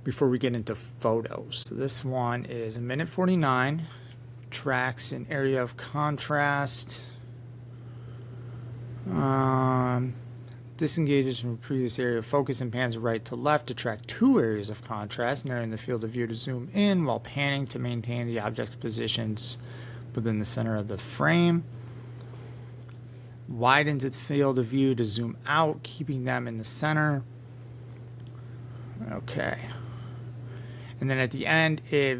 before we get into photos. So this one is 1:49. Tracks an area of contrast. Disengages from the previous area of focus and pans right to left to track 2 areas of contrast, narrowing the field of view to zoom in while panning to maintain the object's positions within the center of the frame. Widens its field of view to zoom out, keeping them in the center. Okay. And then at the end, it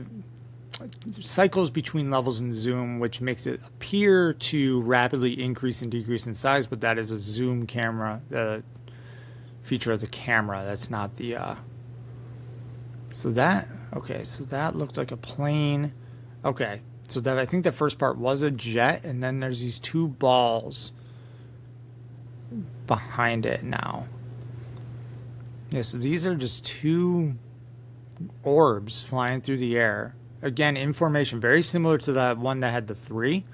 cycles between levels in zoom, which makes it appear to rapidly increase and decrease in size, but that is a zoom camera, the feature of the camera. That's not the so that looks like a plane. Okay, so that, I think the first part was a jet, and then there's these 2 balls behind it now. Yeah, so these are just 2 orbs flying through the air. Again, in formation, very similar to that one that had the 3.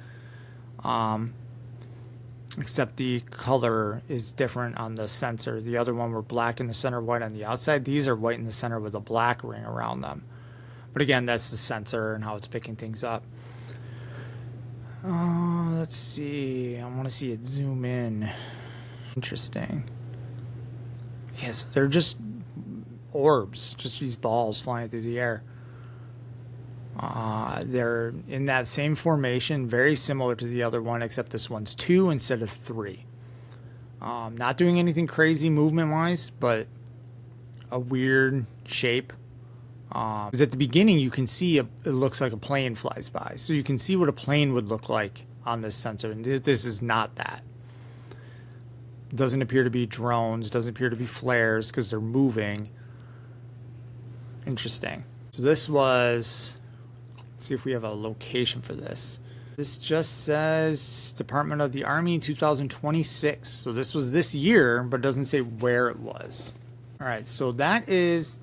Except the color is different on the sensor. The other one were black in the center, white on the outside. These are white in the center with a black ring around them. But again, that's the sensor and how it's picking things up. Let's see. I want to see it zoom in. Interesting. Yes, they're just orbs, just these balls flying through the air. They're in that same formation, very similar to the other one, except this one's 2 instead of 3. Not doing anything crazy movement-wise, but a weird shape. 'Cause at the beginning, you can see it looks like a plane flies by. So you can see what a plane would look like on this sensor, and this is not that. Doesn't appear to be drones, doesn't appear to be flares, because they're moving. Interesting. So this was... see if we have a location for this. This just says Department of the Army 2026. So this was this year, but it doesn't say where it was. All right, so that is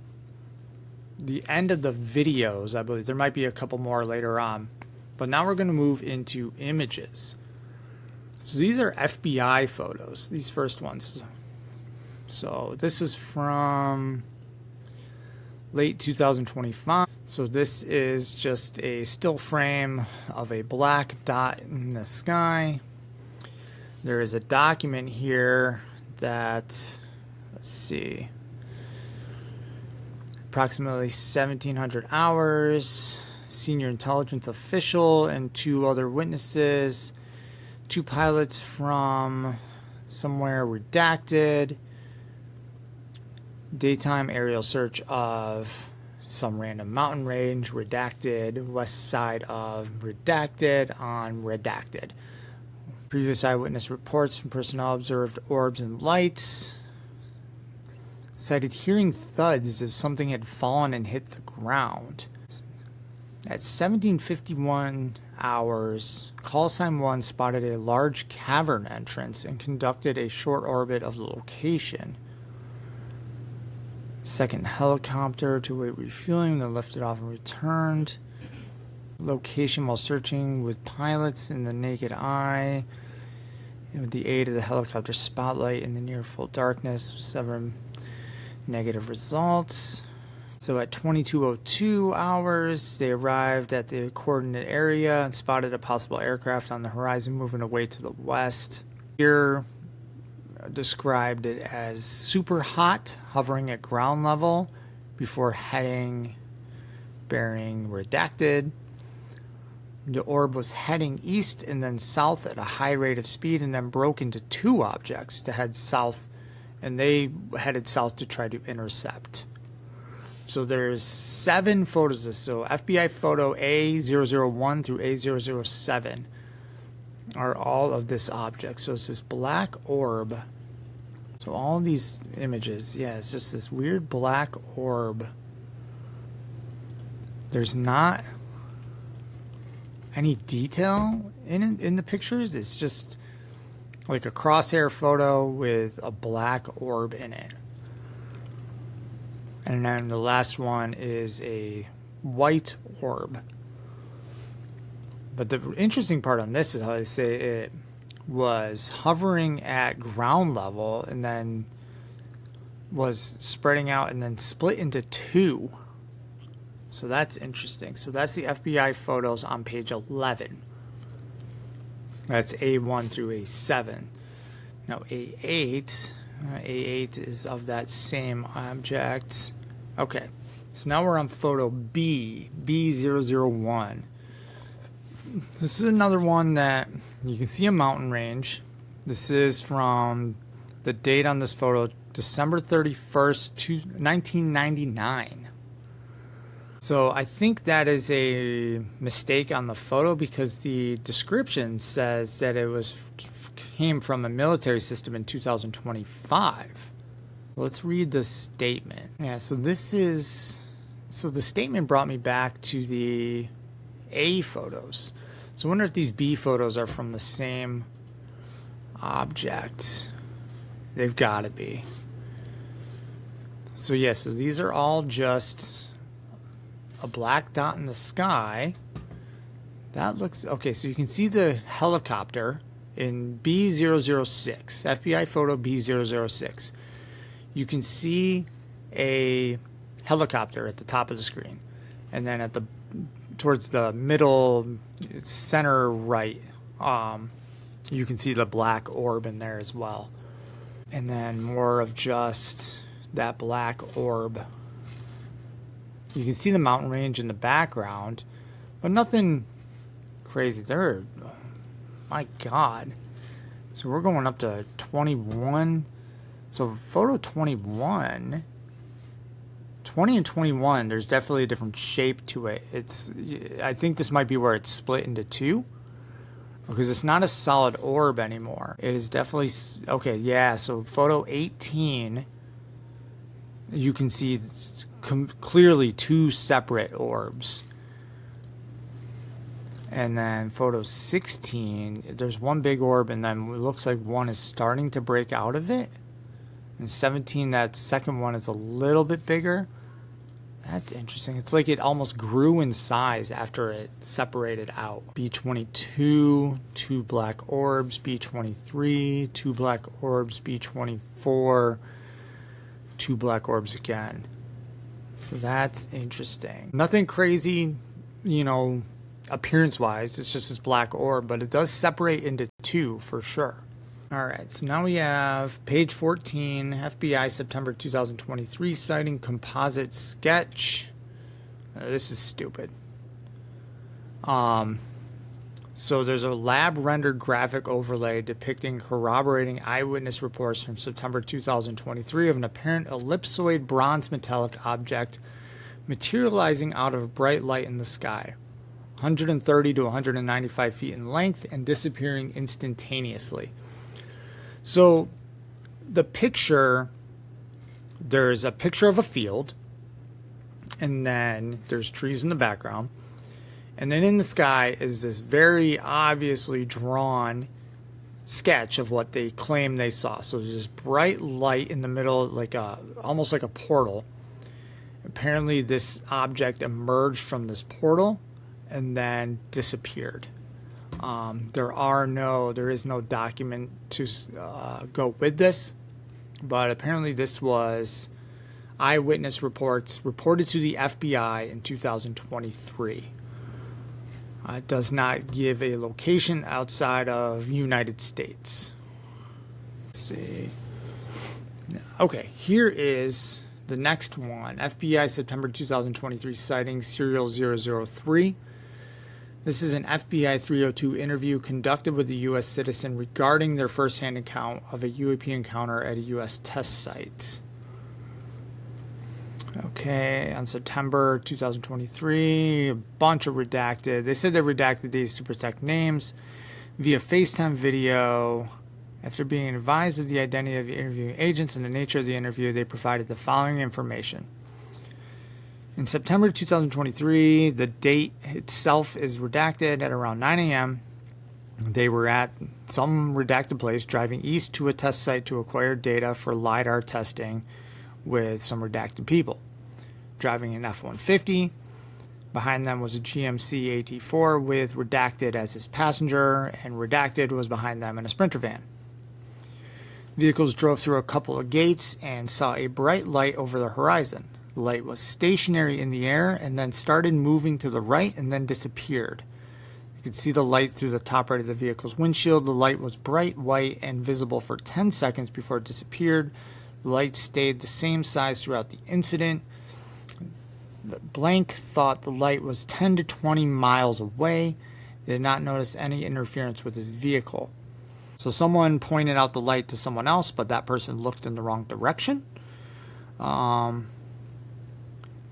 the end of the videos, I believe. There might be a couple more later on, But now we're going to move into images. So these are FBI photos, these first ones. So this is from late 2025. So this is just a still frame of a black dot in the sky. There is a document here that, let's see, approximately 1,700 hours, senior intelligence official and 2 other witnesses, 2 pilots from somewhere redacted, daytime aerial search of some random mountain range redacted, west side of redacted on redacted. Previous eyewitness reports from personnel observed orbs and lights. Cited hearing thuds as if something had fallen and hit the ground. At 1751 hours, call sign 1 spotted a large cavern entrance and conducted a short orbit of the location. Second helicopter to wait refueling, then lifted off and returned. Location while searching with pilots in the naked eye. And with the aid of the helicopter spotlight in the near full darkness, 7 negative results. So at 22:02 hours, they arrived at the coordinate area and spotted a possible aircraft on the horizon moving away to the west. Here, described it as super hot, hovering at ground level before heading, bearing redacted. The orb was heading east and then south at a high rate of speed and then broke into 2 objects to head south, and they headed south to try to intercept. So there's 7 photos of this. So FBI photo A001 through A007 are all of this object. So it's this black orb. So all these images, yeah, it's just this weird black orb. There's not any detail in the pictures. It's just like a crosshair photo with a black orb in it. And then the last one is a white orb. But the interesting part on this is how they say it was hovering at ground level and then was spreading out and then split into 2. So that's interesting. So that's the FBI photos on page 11. That's A1 through A7. Now A8 is of that same object. Okay, so now we're on photo B001. This is another one that you can see a mountain range. This is from the date on this photo, December 31st, 1999. So I think that is a mistake on the photo because the description says that it came from a military system in 2025. Let's read the statement. Yeah, so the statement brought me back to the A photos. So I wonder if these B photos are from the same object. They've got to be. So yeah, so these are all just a black dot in the sky. That looks okay. So you can see the helicopter in B006, FBI photo B006. You can see a helicopter at the top of the screen, and then towards the middle center right, you can see the black orb in there as well, and then more of just that black orb. You can see the mountain range in the background, but nothing crazy there. My God. So we're going up to 21. So photo 21, 20 and 21, there's definitely a different shape to it. I think this might be where it's split into 2, because it's not a solid orb anymore. It is definitely, okay, yeah, so photo 18, you can see clearly 2 separate orbs. And then photo 16, there's one big orb, and then it looks like one is starting to break out of it. And 17, that second one is a little bit bigger. That's interesting. It's like it almost grew in size after it separated out. B22, 2 black orbs. B23, 2 black orbs. B24, 2 black orbs again. So that's interesting. Nothing crazy, you know, appearance-wise. It's just this black orb, but it does separate into 2 for sure. All right, so now we have page 14, FBI September 2023 sighting composite sketch. This is stupid. So there's a lab rendered graphic overlay depicting corroborating eyewitness reports from September 2023 of an apparent ellipsoid bronze metallic object materializing out of bright light in the sky, 130 to 195 feet in length and disappearing instantaneously. So the picture, there's a picture of a field, and then there's trees in the background, and then in the sky is this very obviously drawn sketch of what they claim they saw. So there's this bright light in the middle, like almost like a portal. Apparently this object emerged from this portal and then disappeared. There is no document to go with this, but apparently this was eyewitness reports reported to the FBI in 2023. It does not give a location outside of United States. Let's see. Okay, here is the next one. FBI September 2023 sighting serial 003. This is an FBI 302 interview conducted with a U.S. citizen regarding their first-hand account of a UAP encounter at a U.S. test site. Okay, on September 2023, a bunch of redacted. They said they redacted these to protect names via FaceTime video. After being advised of the identity of the interviewing agents and the nature of the interview, they provided the following information. In September 2023, the date itself is redacted at around 9 a.m. They were at some redacted place driving east to a test site to acquire data for LiDAR testing with some redacted people. Driving an F-150. Behind them was a GMC AT4 with redacted as his passenger, and redacted was behind them in a Sprinter van. Vehicles drove through a couple of gates and saw a bright light over the horizon. The light was stationary in the air and then started moving to the right and then disappeared. You could see the light through the top right of the vehicle's windshield. The light was bright white and visible for 10 seconds before it disappeared. The light stayed the same size throughout the incident. The blank thought the light was 10 to 20 miles away. They did not notice any interference with his vehicle. So someone pointed out the light to someone else, but that person looked in the wrong direction.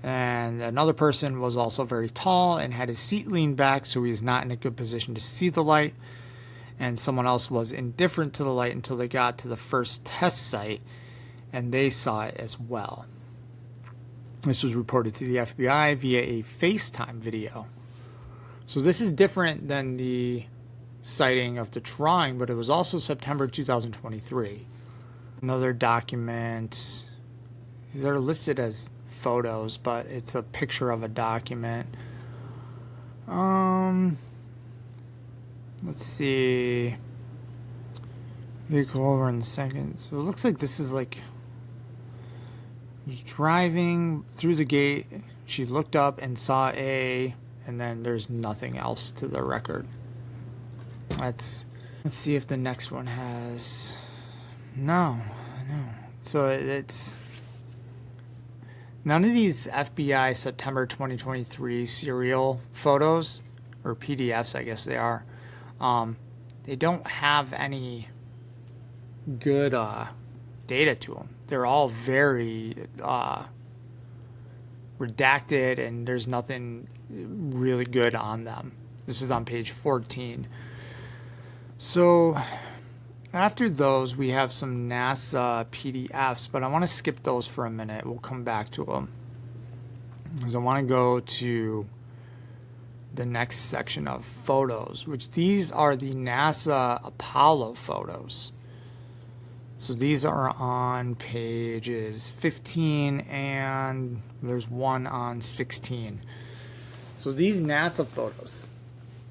And another person was also very tall and had his seat leaned back, so he was not in a good position to see the light. And someone else was indifferent to the light until they got to the first test site, and they saw it as well. This was reported to the FBI via a FaceTime video. So this is different than the sighting of the drawing, but it was also September 2023. Another document. These are listed as photos, but it's a picture of a document. Let's see. Vehicle over in the second. So it looks like this is like was driving through the gate. She looked up and saw and then there's nothing else to the record. Let's see if the next one has. No. So it's none of these FBI September 2023 serial photos, or PDFs, I guess they are. They don't have any good data to them. They're all very redacted, and there's nothing really good on them. This is on page 14. So after those, we have some NASA PDFs, but I want to skip those for a minute. We'll come back to them, because I want to go to the next section of photos, which these are the NASA Apollo photos. So these are on pages 15 and there's one on 16. So these NASA photos.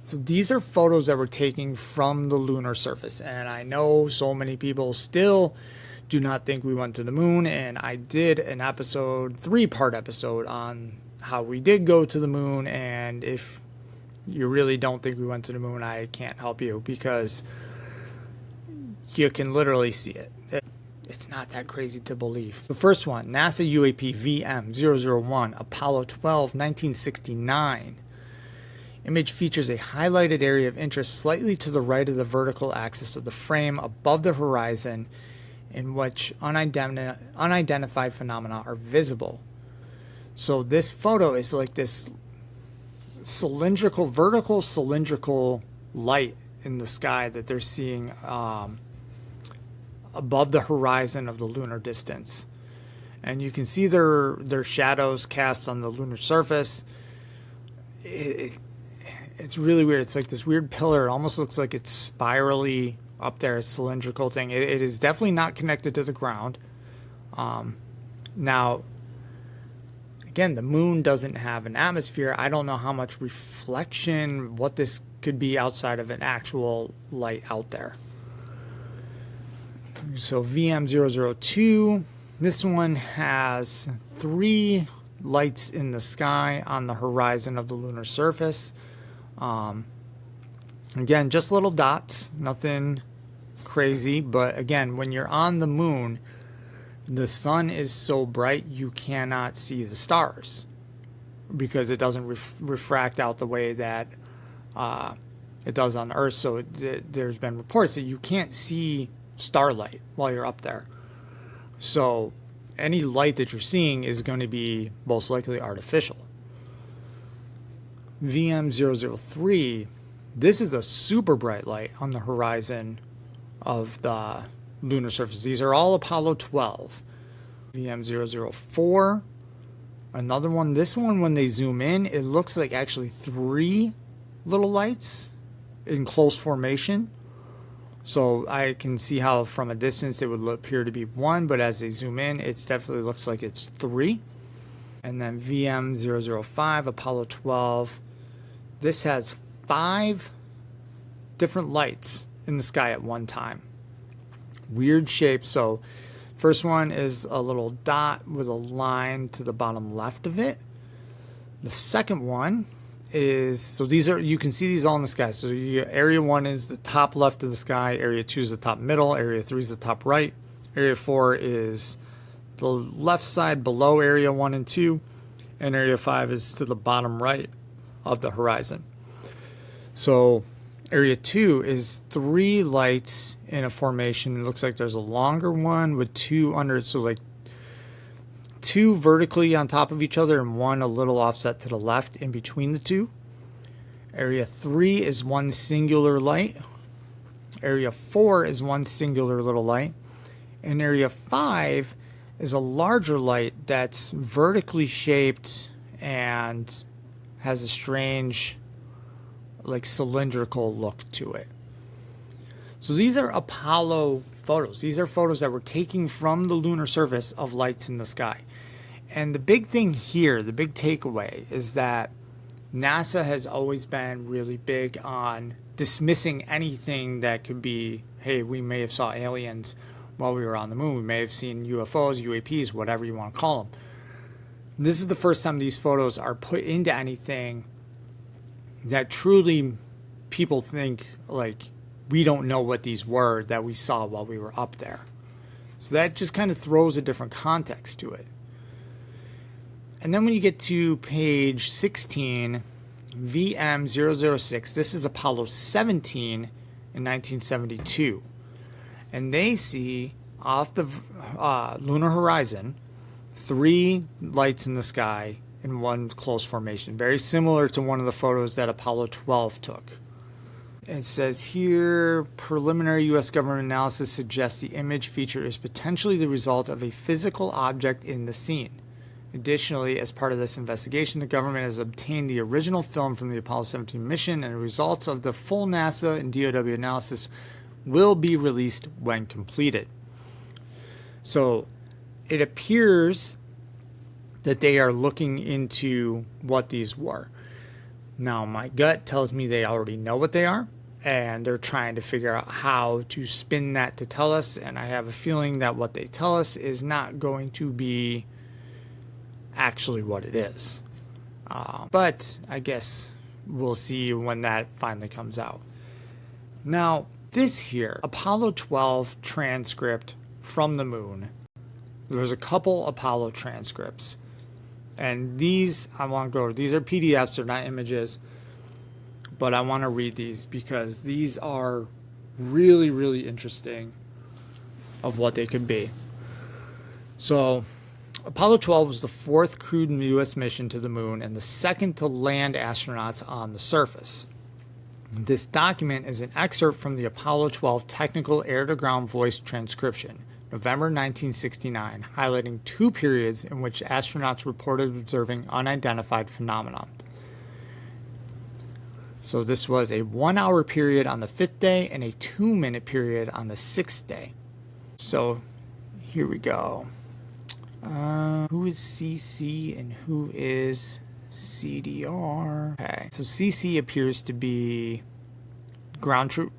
So these are photos that were taken from the lunar surface. And I know so many people still do not think we went to the moon. And I did an episode, 3-part episode on how we did go to the moon. And if you really don't think we went to the moon, I can't help you because you can literally see it. It's not that crazy to believe. The first one, NASA UAP VM001, Apollo 12, 1969. Image features a highlighted area of interest slightly to the right of the vertical axis of the frame above the horizon in which unidentified phenomena are visible. So this photo is like this vertical cylindrical light in the sky that they're seeing above the horizon of the lunar distance. And you can see their shadows cast on the lunar surface. It's really weird. It's like this weird pillar. It almost looks like it's spirally up there, a cylindrical thing. It is definitely not connected to the ground. Now, again, the moon doesn't have an atmosphere. I don't know how much reflection, what this could be outside of an actual light out there. So VM002, this one has 3 lights in the sky on the horizon of the lunar surface. Again, just little dots, nothing crazy. But again, when you're on the moon, the sun is so bright you cannot see the stars because it doesn't refract out the way that it does on Earth. So there's been reports that you can't see starlight while you're up there. So any light that you're seeing is going to be most likely artificial. VM003, this is a super bright light on the horizon of the lunar surface. These are all Apollo 12. VM004, another one. This one, when they zoom in, it looks like actually 3 little lights in close formation. So I can see how from a distance it would appear to be 1, but as they zoom in, it definitely looks like it's 3. And then VM005, Apollo 12. This has 5 different lights in the sky at one time. Weird shape. So first one is a little dot with a line to the bottom left of it. The second one is, so these are, you can see these all in the sky. So area 1 is the top left of the sky, area 2 is the top middle, area 3 is the top right, area 4 is the left side below area 1 and 2, and area 5 is to the bottom right of the horizon. So area 2 is 3 lights in a formation. It looks like there's a longer one with 2 under it, so like 2 vertically on top of each other and 1 a little offset to the left in between the 2. Area 3 is 1 singular light. Area 4 is 1 singular little light. And area 5 is a larger light that's vertically shaped and has a strange, like, cylindrical look to it. So these are Apollo photos. These are photos that were taken from the lunar surface of lights in the sky. And the big thing here, the big takeaway, is that NASA has always been really big on dismissing anything that could be, hey, we may have saw aliens while we were on the moon. We may have seen UFOs, UAPs, whatever you want to call them. This is the first time these photos are put into anything that truly people think, like, we don't know what these were that we saw while we were up there. So that just kind of throws a different context to it. And then when you get to page 16, VM006, this is Apollo 17 in 1972. And they see off the lunar horizon 3 lights in the sky in 1 close formation. Very similar to one of the photos that Apollo 12 took. It says here, preliminary U.S. government analysis suggests the image feature is potentially the result of a physical object in the scene. Additionally, as part of this investigation, the government has obtained the original film from the Apollo 17 mission, and the results of the full NASA and DOW analysis will be released when completed. So it appears that they are looking into what these were. Now, my gut tells me they already know what they are, and they're trying to figure out how to spin that to tell us, and I have a feeling that what they tell us is not going to be actually what it is. But I guess we'll see when that finally comes out. Now, this here, Apollo 12 transcript from the moon. There's a couple Apollo transcripts. And these, I want to go, these are PDFs, they're not images. But I want to read these because these are really, really interesting of what they could be. So, Apollo 12 was the fourth crewed U.S. mission to the moon and the second to land astronauts on the surface. This document is an excerpt from the Apollo 12 technical air-to-ground voice transcription, November 1969, highlighting 2 periods in which astronauts reported observing unidentified phenomena. So this was a 1-hour period on the 5th day and a 2-minute period on the 6th day. So here we go. Who is CC and who is CDR? Okay, so CC appears to be ground crew.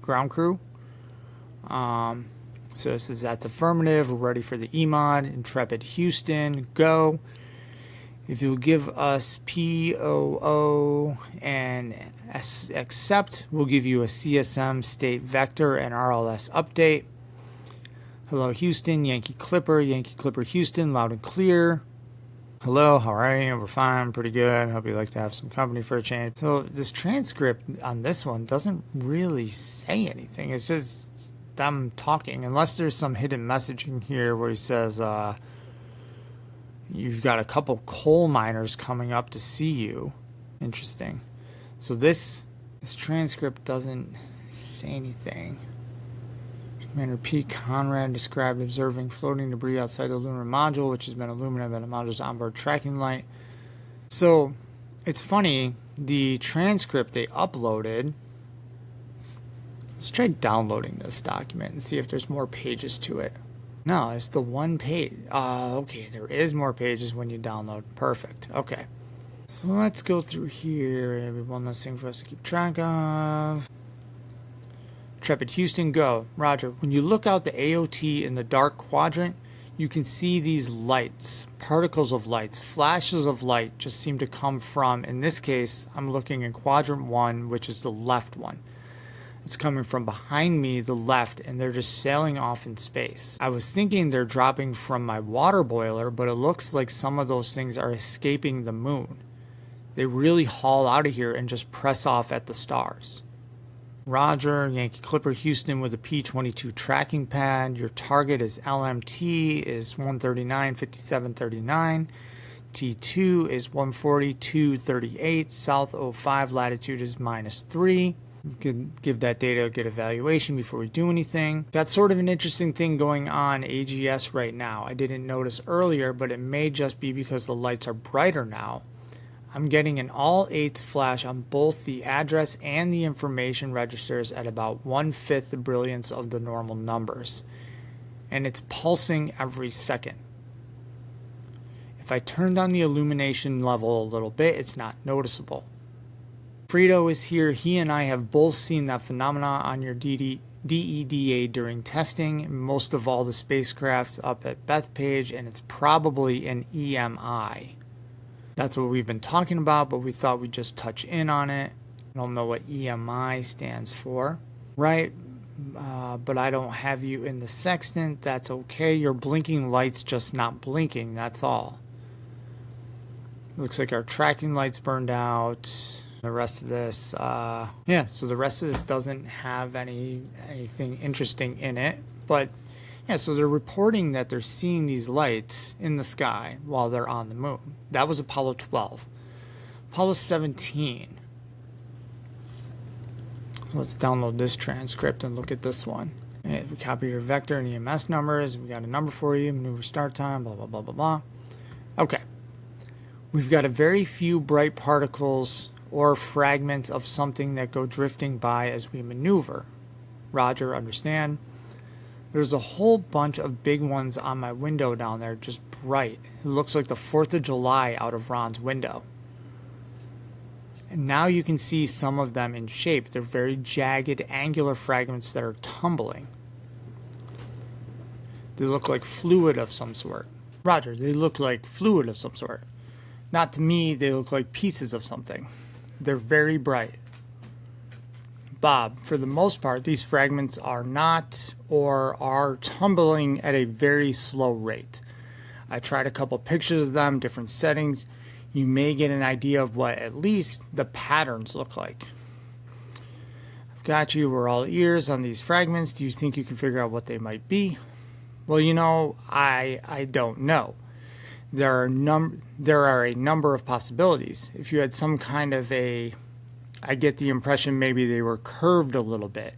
So it says that's affirmative. We're ready for the EMOD. Intrepid Houston, go. If you'll give us POO and accept, we'll give you a CSM state vector and RLS update. Hello, Houston, Yankee Clipper Houston, loud and clear. Hello, how are you? We're fine, pretty good. Hope you'd like to have some company for a change. So this transcript on this one doesn't really say anything. It's just them talking, unless there's some hidden messaging here where he says, you've got a couple coal miners coming up to see you. Interesting. So this transcript doesn't say anything. Commander P. Conrad described observing floating debris outside the lunar module, which has been illuminated by the module's onboard tracking light. So, it's funny, the transcript they uploaded, let's try downloading this document and see if there's more pages to it. No, it's the one page. Okay, there is more pages when you download. Perfect. Okay. So let's go through here. Maybe one less thing for us to keep track of. Intrepid Houston, go. Roger. When you look out the AOT in the dark quadrant, you can see these lights, particles of lights, flashes of light just seem to come from, in this case, I'm looking in quadrant 1, which is the left one. It's coming from behind me, the left, and they're just sailing off in space. I was thinking they're dropping from my water boiler, but it looks like some of those things are escaping the moon. They really haul out of here and just press off at the stars. Roger, Yankee Clipper Houston with a P-22 tracking pad. Your target is LMT is 139.5739. T2 is 142.38. South 05 latitude is -3. We could give that data a good evaluation before we do anything. Got sort of an interesting thing going on AGS right now. I didn't notice earlier, but it may just be because the lights are brighter now. I'm getting an all 8s flash on both the address and the information registers at about 1/5 the brilliance of the normal numbers. And it's pulsing every second. If I turn down the illumination level a little bit, it's not noticeable. Frito is here. He and I have both seen that phenomena on your DEDA during testing. Most of all the spacecrafts up at Bethpage, and it's probably an EMI. That's what we've been talking about, but we thought we'd just touch in on it. I don't know what EMI stands for, right? But I don't have you in the sextant. That's okay. Your blinking light's just not blinking. That's all. Looks like our tracking light's burned out. The rest of this, yeah, so the rest of this doesn't have anything interesting in it. But, yeah, so they're reporting that they're seeing these lights in the sky while they're on the moon. That was Apollo 12. Apollo 17. So let's download this transcript and look at this one. And we copy your vector and EMS numbers. We got a number for you, maneuver start time, blah, blah, blah, blah, blah. Okay. We've got a very few bright particles or fragments of something that go drifting by as we maneuver. Roger, understand. There's a whole bunch of big ones on my window down there, just bright. It looks like the 4th of July out of Ron's window. And now you can see some of them in shape. They're very jagged, angular fragments that are tumbling. They look like fluid of some sort. Roger, they look like fluid of some sort. Not to me, they look like pieces of something. They're very bright. Bob, for the most part, these fragments are not or are tumbling at a very slow rate. I tried a couple pictures of them, different settings. You may get an idea of what at least the patterns look like. I've got you. We're all ears on these fragments. Do you think you can figure out what they might be? Well, you know, I don't know. There are a number of possibilities. If you had some kind of I get the impression maybe they were curved a little bit,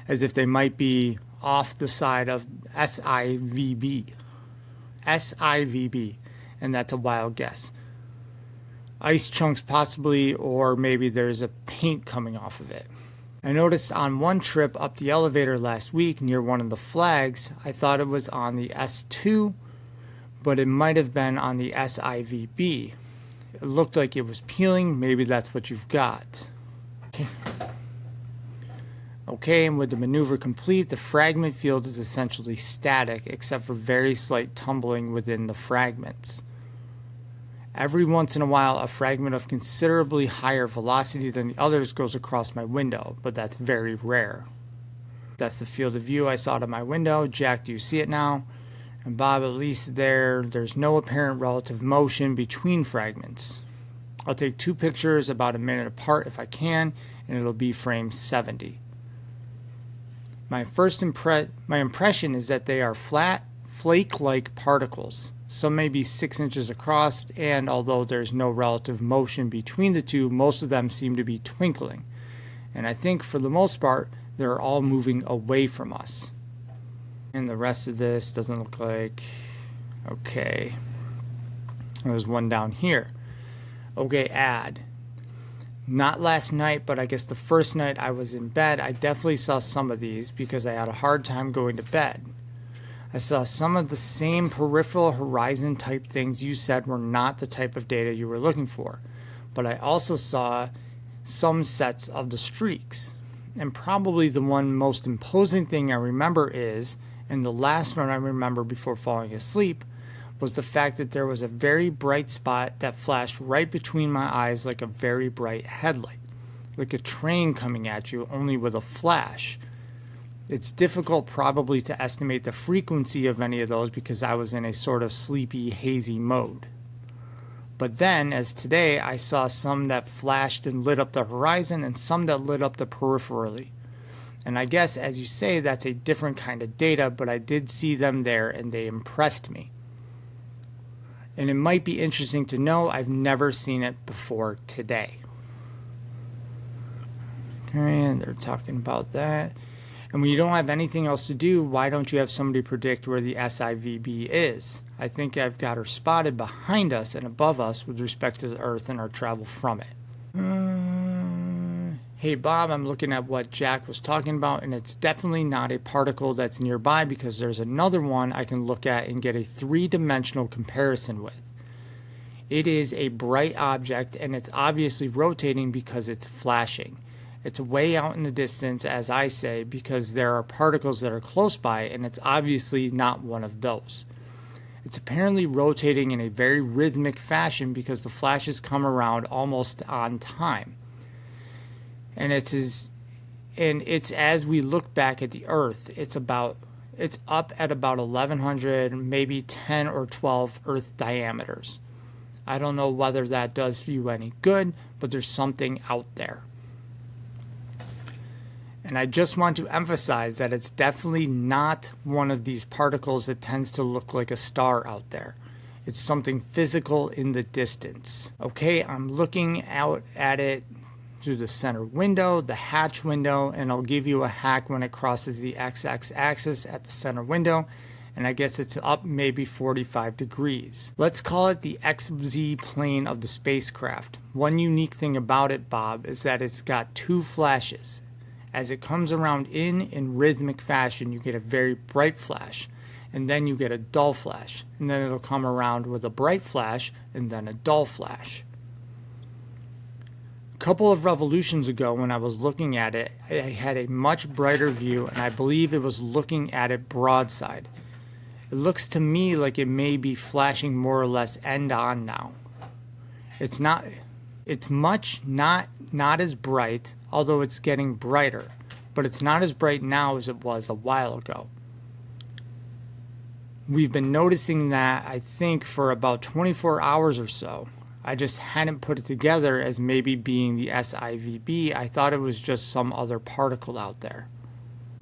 as if they might be off the side of SIVB, and that's a wild guess. Ice chunks possibly, or maybe there's a paint coming off of it. I noticed on one trip up the elevator last week near one of the flags, I thought it was on the S2, but it might have been on the SIVB. It looked like it was peeling. Maybe that's what you've got. Okay, and with the maneuver complete, the fragment field is essentially static, except for very slight tumbling within the fragments. Every once in a while, a fragment of considerably higher velocity than the others goes across my window, but that's very rare. That's the field of view I saw to my window. Jack, do you see it now? And Bob, at least there's no apparent relative motion between fragments. I'll take 2 pictures about a minute apart if I can, and it'll be frame 70. My impression is that they are flat, flake-like particles. Some may be 6 inches across, and although there's no relative motion between the two, most of them seem to be twinkling. And I think for the most part, they're all moving away from us. And the rest of this doesn't look like... Okay. There's one down here. Okay, add. Not last night, but I guess the first night I was in bed, I definitely saw some of these because I had a hard time going to bed. I saw some of the same peripheral horizon type things you said were not the type of data you were looking for, but I also saw some sets of the streaks. And probably the one most imposing thing I remember is, and the last one I remember before falling asleep, was the fact that there was a very bright spot that flashed right between my eyes like a very bright headlight, like a train coming at you, only with a flash. It's difficult probably to estimate the frequency of any of those because I was in a sort of sleepy, hazy mode. But then, as today, I saw some that flashed and lit up the horizon and some that lit up the peripherally. And I guess, as you say, that's a different kind of data, but I did see them there and they impressed me. And it might be interesting to know I've never seen it before today. Okay, and they're talking about that. And when you don't have anything else to do, why don't you have somebody predict where the SIVB is? I think I've got her spotted behind us and above us with respect to the Earth and our travel from it. Hey Bob, I'm looking at what Jack was talking about, and it's definitely not a particle that's nearby because there's another one I can look at and get a 3-dimensional comparison with. It is a bright object, and it's obviously rotating because it's flashing. It's way out in the distance, as I say, because there are particles that are close by, and it's obviously not one of those. It's apparently rotating in a very rhythmic fashion because the flashes come around almost on time. And it's as we look back at the Earth, it's up at about 1,100, maybe 10 or 12 Earth diameters. I don't know whether that does you any good, but there's something out there. And I just want to emphasize that it's definitely not one of these particles that tends to look like a star out there. It's something physical in the distance. Okay, I'm looking out at it through the center window, the hatch window, and I'll give you a hack when it crosses the XX axis at the center window, and I guess it's up maybe 45 degrees. Let's call it the XZ plane of the spacecraft. One unique thing about it, Bob, is that it's got 2 flashes. As it comes around in rhythmic fashion, you get a very bright flash, and then you get a dull flash, and then it'll come around with a bright flash and then a dull flash. A couple of revolutions ago, when I was looking at it, I had a much brighter view, and I believe it was looking at it broadside. It looks to me like it may be flashing more or less end on now. It's not as bright, although it's getting brighter, but it's not as bright now as it was a while ago. We've been noticing that, I think, for about 24 hours or so. I just hadn't put it together as maybe being the SIVB. I thought it was just some other particle out there.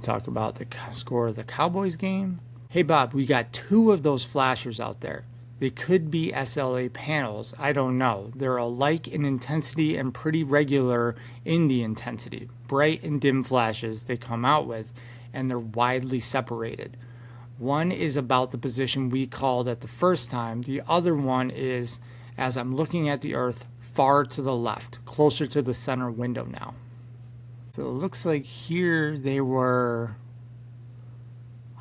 Talk about the score of the Cowboys game. Hey Bob, we got 2 of those flashers out there. They could be SLA panels, I don't know. They're alike in intensity and pretty regular in the intensity. Bright and dim flashes they come out with, and they're widely separated. One is about the position we called at the first time. The other one is, as I'm looking at the Earth, far to the left, closer to the center window now. So it looks like here they were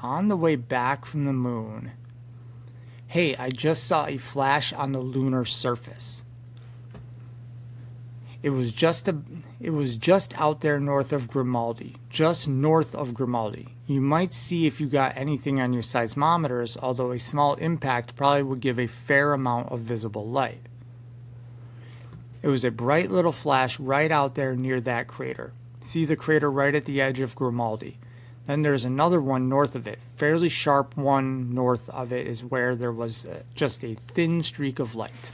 on the way back from the moon. Hey, I just saw a flash on the lunar surface. It was just out there north of Grimaldi, just north of Grimaldi. You might see if you got anything on your seismometers, although a small impact probably would give a fair amount of visible light. It was a bright little flash right out there near that crater. See the crater right at the edge of Grimaldi. Then there's another one north of it. Fairly sharp one north of it is where there was just a thin streak of light.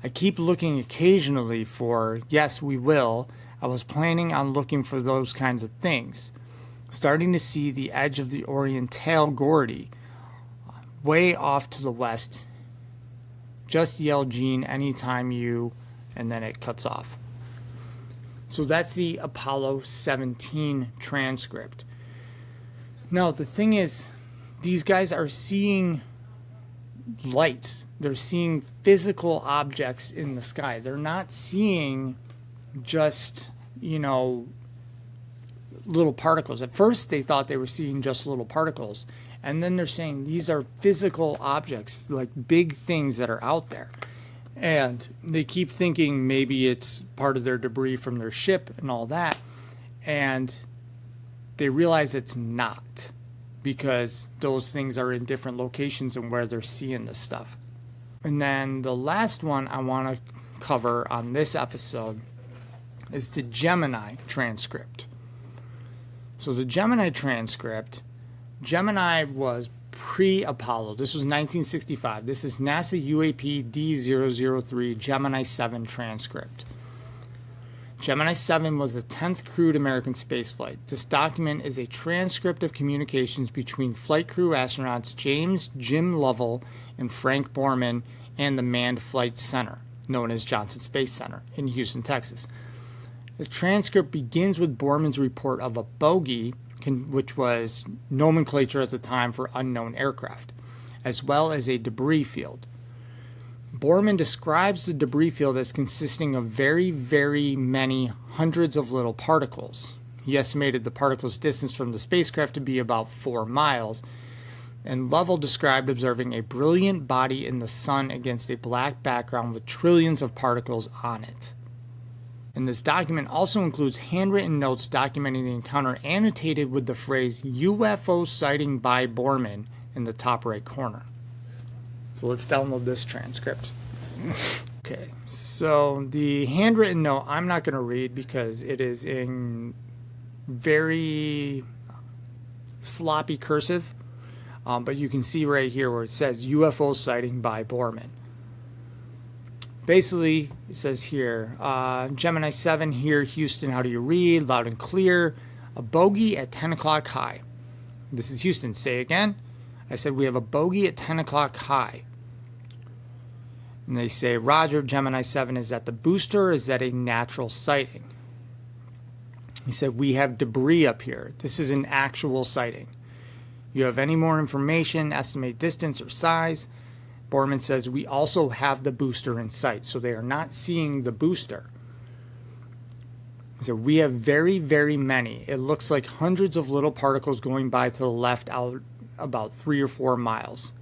I keep looking occasionally for, yes, we will. I was planning on looking for those kinds of things. Starting to see the edge of the Oriental Gordy way off to the west. Just yell Gene anytime you, and then it cuts off. So that's the Apollo 17 transcript. Now, the thing is, these guys are seeing lights. They're seeing physical objects in the sky. They're not seeing just, little particles. At first, they thought they were seeing just little particles. And then they're saying these are physical objects, like big things that are out there. And they keep thinking maybe it's part of their debris from their ship and all that. And they realize it's not, because those things are in different locations and where they're seeing this stuff. And then the last one I want to cover on this episode is the Gemini transcript. So the Gemini transcript, Gemini was pre-Apollo. This was 1965. This is NASA UAP D003 Gemini 7 transcript. Gemini 7 was the 10th crewed American spaceflight. This document is a transcript of communications between flight crew astronauts James Jim Lovell and Frank Borman and the Manned Flight Center, known as Johnson Space Center, in Houston, Texas. The transcript begins with Borman's report of a bogey, which was nomenclature at the time for unknown aircraft, as well as a debris field. Borman describes the debris field as consisting of very, very many hundreds of little particles. He estimated the particles' distance from the spacecraft to be about 4 miles, and Lovell described observing a brilliant body in the sun against a black background with trillions of particles on it. And this document also includes handwritten notes documenting the encounter, annotated with the phrase UFO sighting by Borman in the top right corner. So let's download this transcript. Okay, so the handwritten note I'm not going to read because it is in very sloppy cursive, but you can see right here where it says UFO sighting by Borman. Basically, it says here, Gemini 7 here, Houston, how do you read? Loud and clear. A bogey at 10 o'clock high. This is Houston. Say again. I said we have a bogey at 10 o'clock high. And they say, Roger, Gemini 7, is that the booster or is that a natural sighting? He said, we have debris up here. This is an actual sighting. You have any more information, estimate distance or size? Borman says, we also have the booster in sight, so they are not seeing the booster. So we have very, very many. It looks like hundreds of little particles going by to the left out about 3 or 4 miles.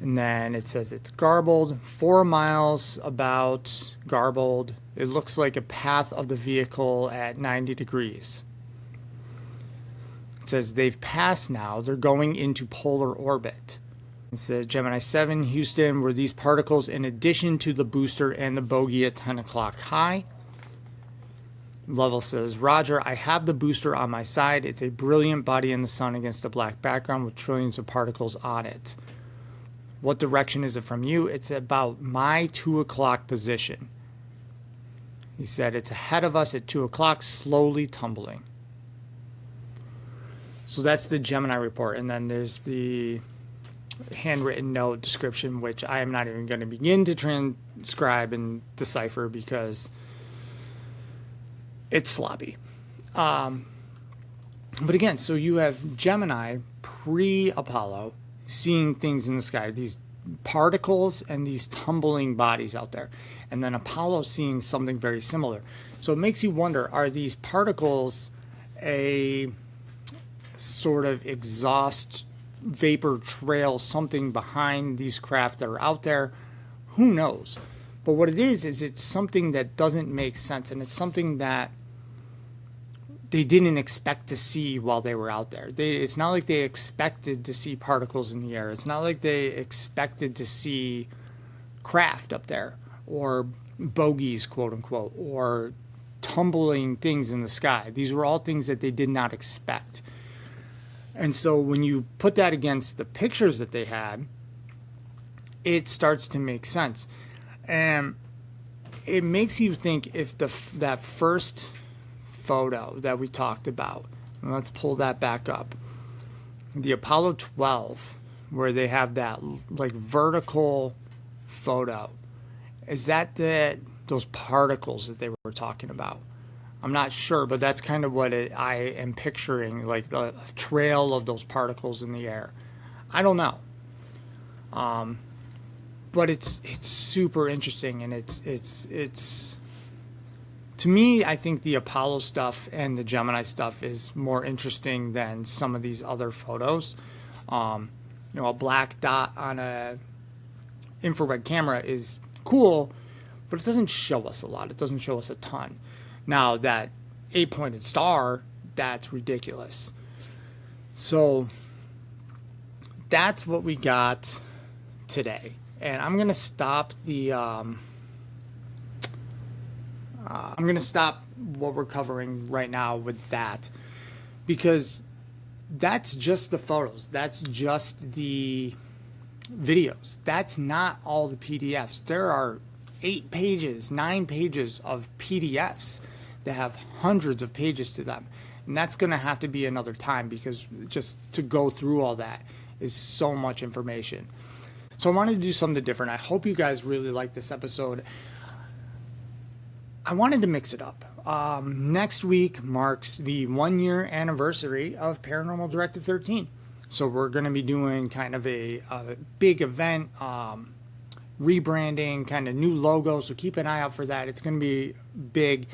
And then it says it's garbled, 4 miles about garbled. It looks like a path of the vehicle at 90 degrees. It says they've passed now. They're going into polar orbit. It says Gemini 7, Houston, were these particles in addition to the booster and the bogey at 10 o'clock high? Lovell says, Roger, I have the booster on my side. It's a brilliant body in the sun against a black background with trillions of particles on it. What direction is it from you? It's about my 2 o'clock position. He said, it's ahead of us at 2 o'clock, slowly tumbling. So that's the Gemini report. And then there's the handwritten note description, which I am not even going to begin to transcribe and decipher because it's sloppy. But again, so you have Gemini pre-Apollo seeing things in the sky, these particles and these tumbling bodies out there. And then Apollo seeing something very similar. So it makes you wonder, are these particles a sort of exhaust vapor trail, something behind these craft that are out there? Who knows? But what it is it's something that doesn't make sense, and it's something that they didn't expect to see while they were out there. It's not like they expected to see particles in the air. It's not like they expected to see craft up there, or bogeys, quote unquote, or tumbling things in the sky. These were all things that they did not expect. And so when you put that against the pictures that they had, it starts to make sense. And it makes you think if that first photo that we talked about, and let's pull that back up, the Apollo 12, where they have that like vertical photo, is that those particles that they were talking about? I'm not sure, but that's kind of what I am picturing, like the trail of those particles in the air. I don't know. But it's super interesting, and it's to me, I think the Apollo stuff and the Gemini stuff is more interesting than some of these other photos. A black dot on a infrared camera is cool, but it doesn't show us a lot. It doesn't show us a ton. Now, that 8-pointed star, that's ridiculous. So that's what we got today. And I'm going to stop what we're covering right now with that, because that's just the photos. That's just the videos. That's not all the PDFs. There are 8 pages, 9 pages of PDFs that have hundreds of pages to them. And that's going to have to be another time, because just to go through all that is so much information. So I wanted to do something different. I hope you guys really like this episode. I wanted to mix it up. Next week marks the 1-year anniversary of Paranormal Directive 13. So we're going to be doing kind of a big event, rebranding, kind of new logo. So keep an eye out for that. It's going to be big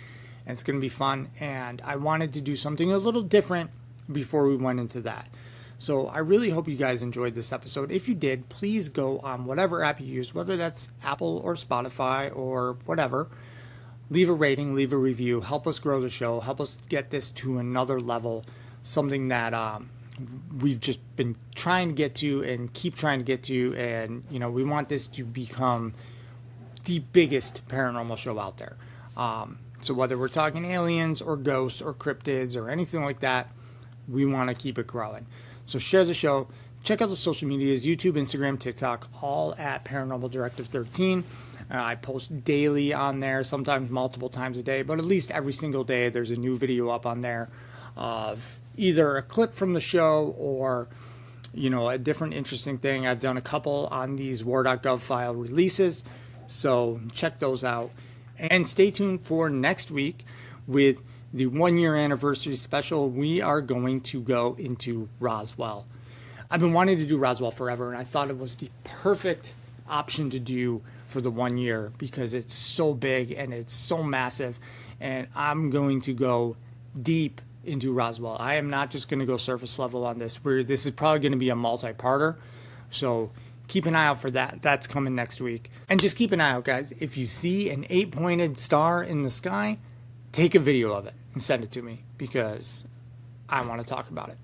and it's going to be fun. And I wanted to do something a little different before we went into that. So I really hope you guys enjoyed this episode. If you did, please go on whatever app you use, whether that's Apple or Spotify or whatever. Leave a rating, leave a review, help us grow the show, help us get this to another level, something that we've just been trying to get to and keep trying to get to. And, we want this to become the biggest paranormal show out there. So whether we're talking aliens or ghosts or cryptids or anything like that, we want to keep it growing. So share the show. Check out the social medias, YouTube, Instagram, TikTok, all at Paranormal Directive 13. I post daily on there, sometimes multiple times a day, but at least every single day there's a new video up on there of either a clip from the show or, a different interesting thing. I've done a couple on these WAR.GOV file releases, so check those out. And stay tuned for next week with the 1-year anniversary special. We are going to go into Roswell. I've been wanting to do Roswell forever, and I thought it was the perfect option to do for the 1 year, because it's so big and it's so massive, and I'm going to go deep into Roswell. I am not just going to go surface level on this. This is probably going to be a multi-parter, so keep an eye out for that. That's coming next week. And just keep an eye out, guys. If you see an 8-pointed star in the sky, take a video of it and send it to me because I want to talk about it.